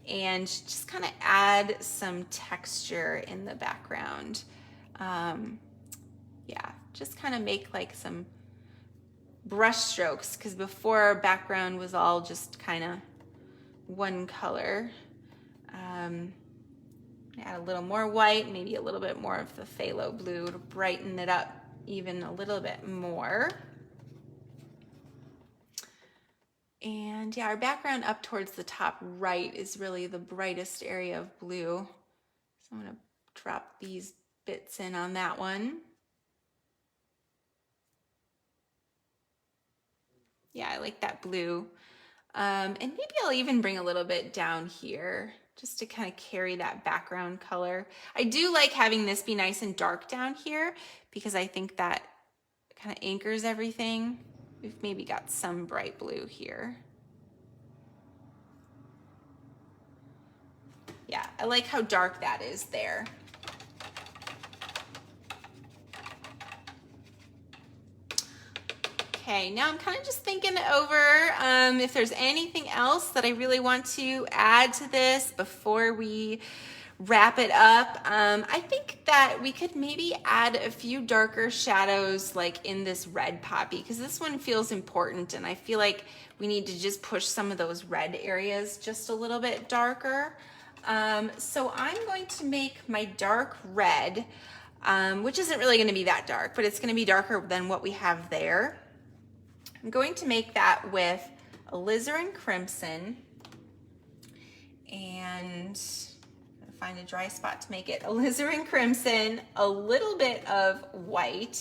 A: and just kind of add some texture in the background. Yeah, just kind of make like some brush strokes, because before our background was all just kind of one color. Add a little more white, maybe a little bit more of the phthalo blue to brighten it up even a little bit more. And yeah, our background up towards the top right is really the brightest area of blue. So I'm going to drop these bits in on that one. Yeah, I like that blue. And maybe I'll even bring a little bit down here just to kind of carry that background color. I do like having this be nice and dark down here because I think that kind of anchors everything. We've maybe got some bright blue here. Yeah, I like how dark that is there. Okay, now I'm kind of just thinking over if there's anything else that I really want to add to this before we wrap it up. I think that we could maybe add a few darker shadows like in this red poppy, because this one feels important, and I feel like we need to just push some of those red areas just a little bit darker. So I'm going to make my dark red, which isn't really going to be that dark, but it's going to be darker than what we have there. I'm going to make that with alizarin crimson, and I'm gonna find a dry spot to make it. Alizarin crimson, a little bit of white,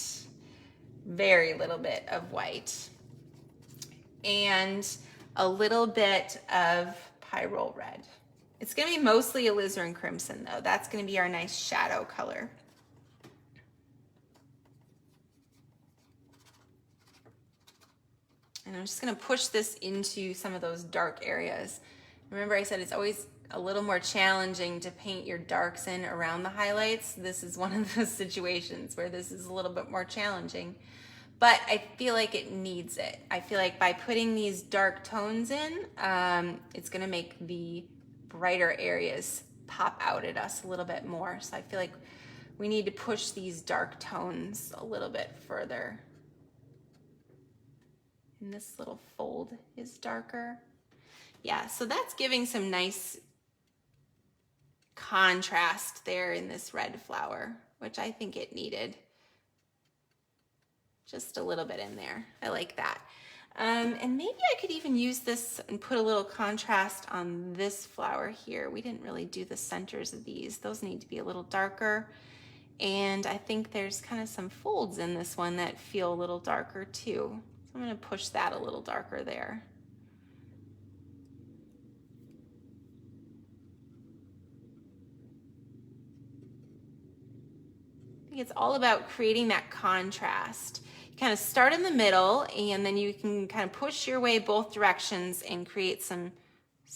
A: very little bit of white, and a little bit of pyrrole red. It's gonna be mostly alizarin crimson though. That's gonna be our nice shadow color. And I'm just gonna push this into some of those dark areas. Remember I said it's always a little more challenging to paint your darks in around the highlights. This is one of those situations where this is a little bit more challenging, but I feel like it needs it. I feel like by putting these dark tones in, it's gonna make the brighter areas pop out at us a little bit more. So I feel like we need to push these dark tones a little bit further. And this little fold is darker. Yeah, so that's giving some nice contrast there in this red flower, which I think it needed. Just a little bit in there. I like that. And maybe I could even use this and put a little contrast on this flower here. We didn't really do the centers of these. Those need to be a little darker. And I think there's kind of some folds in this one that feel a little darker too. So I'm going to push that a little darker there. I think it's all about creating that contrast. You kind of start in the middle and then you can kind of push your way both directions and create some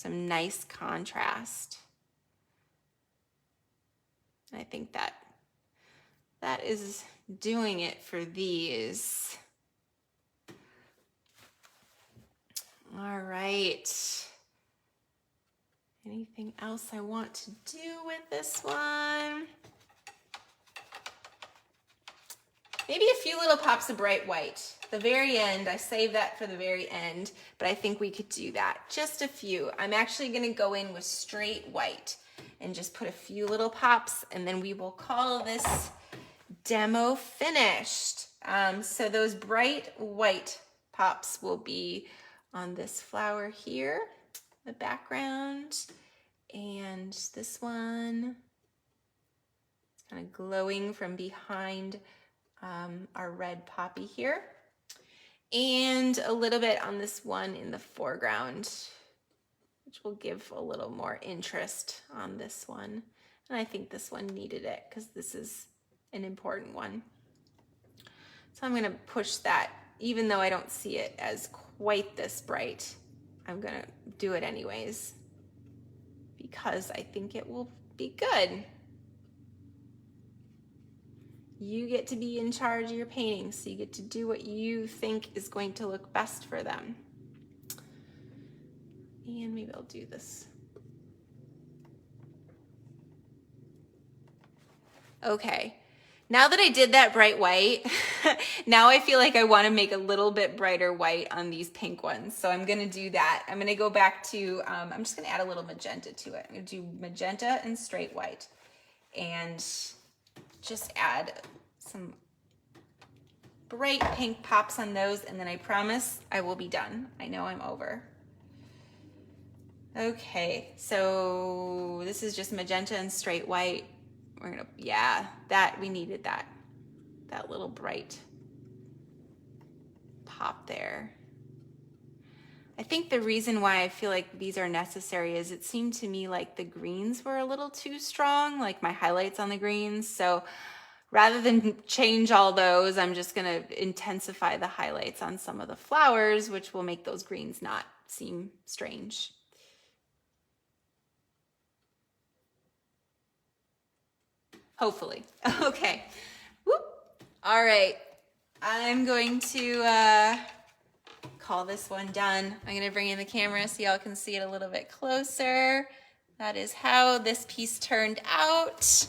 A: nice contrast. And I think that is doing it for these. All right. Anything else I want to do with this one? Maybe a few little pops of bright white. The very end, I saved that for the very end, but I think we could do that. Just a few. I'm actually gonna go in with straight white and just put a few little pops, and then we will call this demo finished. So those bright white pops will be on this flower here, the background, and this one. It's kind of glowing from behind our red poppy here, and a little bit on this one in the foreground, which will give a little more interest on this one. And I think this one needed it because this is an important one. So I'm going to push that, even though I don't see it as quite this bright. I'm going to do it anyways because I think it will be good. You get to be in charge of your paintings, so you get to do what you think is going to look best for them. And maybe I'll do this. Okay, now that I did that bright white, now I feel like I want to make a little bit brighter white on these pink ones. So I'm going to do that. I'm going to go back to, I'm just going to add a little magenta to it. I'm going to do magenta and straight white. And just add some bright pink pops on those, and then I promise I will be done. I know I'm over. Okay, so this is just magenta and straight white. We're gonna, yeah, that, we needed that little bright pop there. I think the reason why I feel like these are necessary is it seemed to me like the greens were a little too strong, like my highlights on the greens. So rather than change all those, I'm just gonna intensify the highlights on some of the flowers, which will make those greens not seem strange. Hopefully. Okay. Whoop. All right. I'm going to call this one done. I'm gonna bring in the camera so y'all can see it a little bit closer. That is how this piece turned out.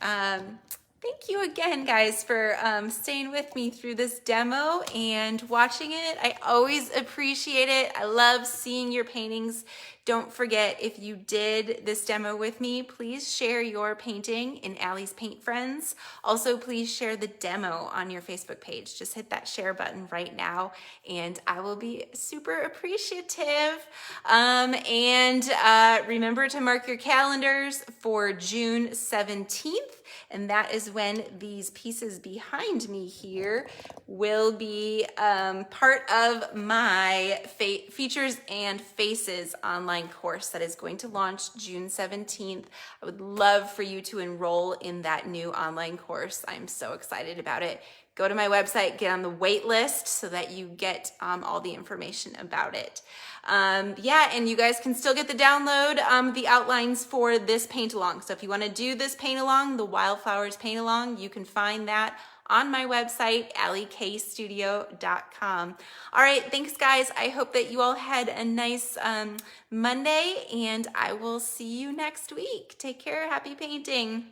A: Thank you again, guys, for staying with me through this demo and watching it. I always appreciate it. I love seeing your paintings. Don't forget, if you did this demo with me, please share your painting in Allie's Paint Friends. Also, please share the demo on your Facebook page. Just hit that share button right now, and I will be super appreciative. Remember to mark your calendars for June 17th. And that is when these pieces behind me here will be part of my Features and Faces online course that is going to launch June 17th. I would love for you to enroll in that new online course. I'm so excited about it. Go to my website, get on the wait list so that you get all the information about it. Yeah, and you guys can still get the download, the outlines for this paint along. So if you want to do this paint along, the Wildflowers paint along, you can find that on my website, alliekstudio.com. All right, thanks guys. I hope that you all had a nice Monday, and I will see you next week. Take care. Happy painting.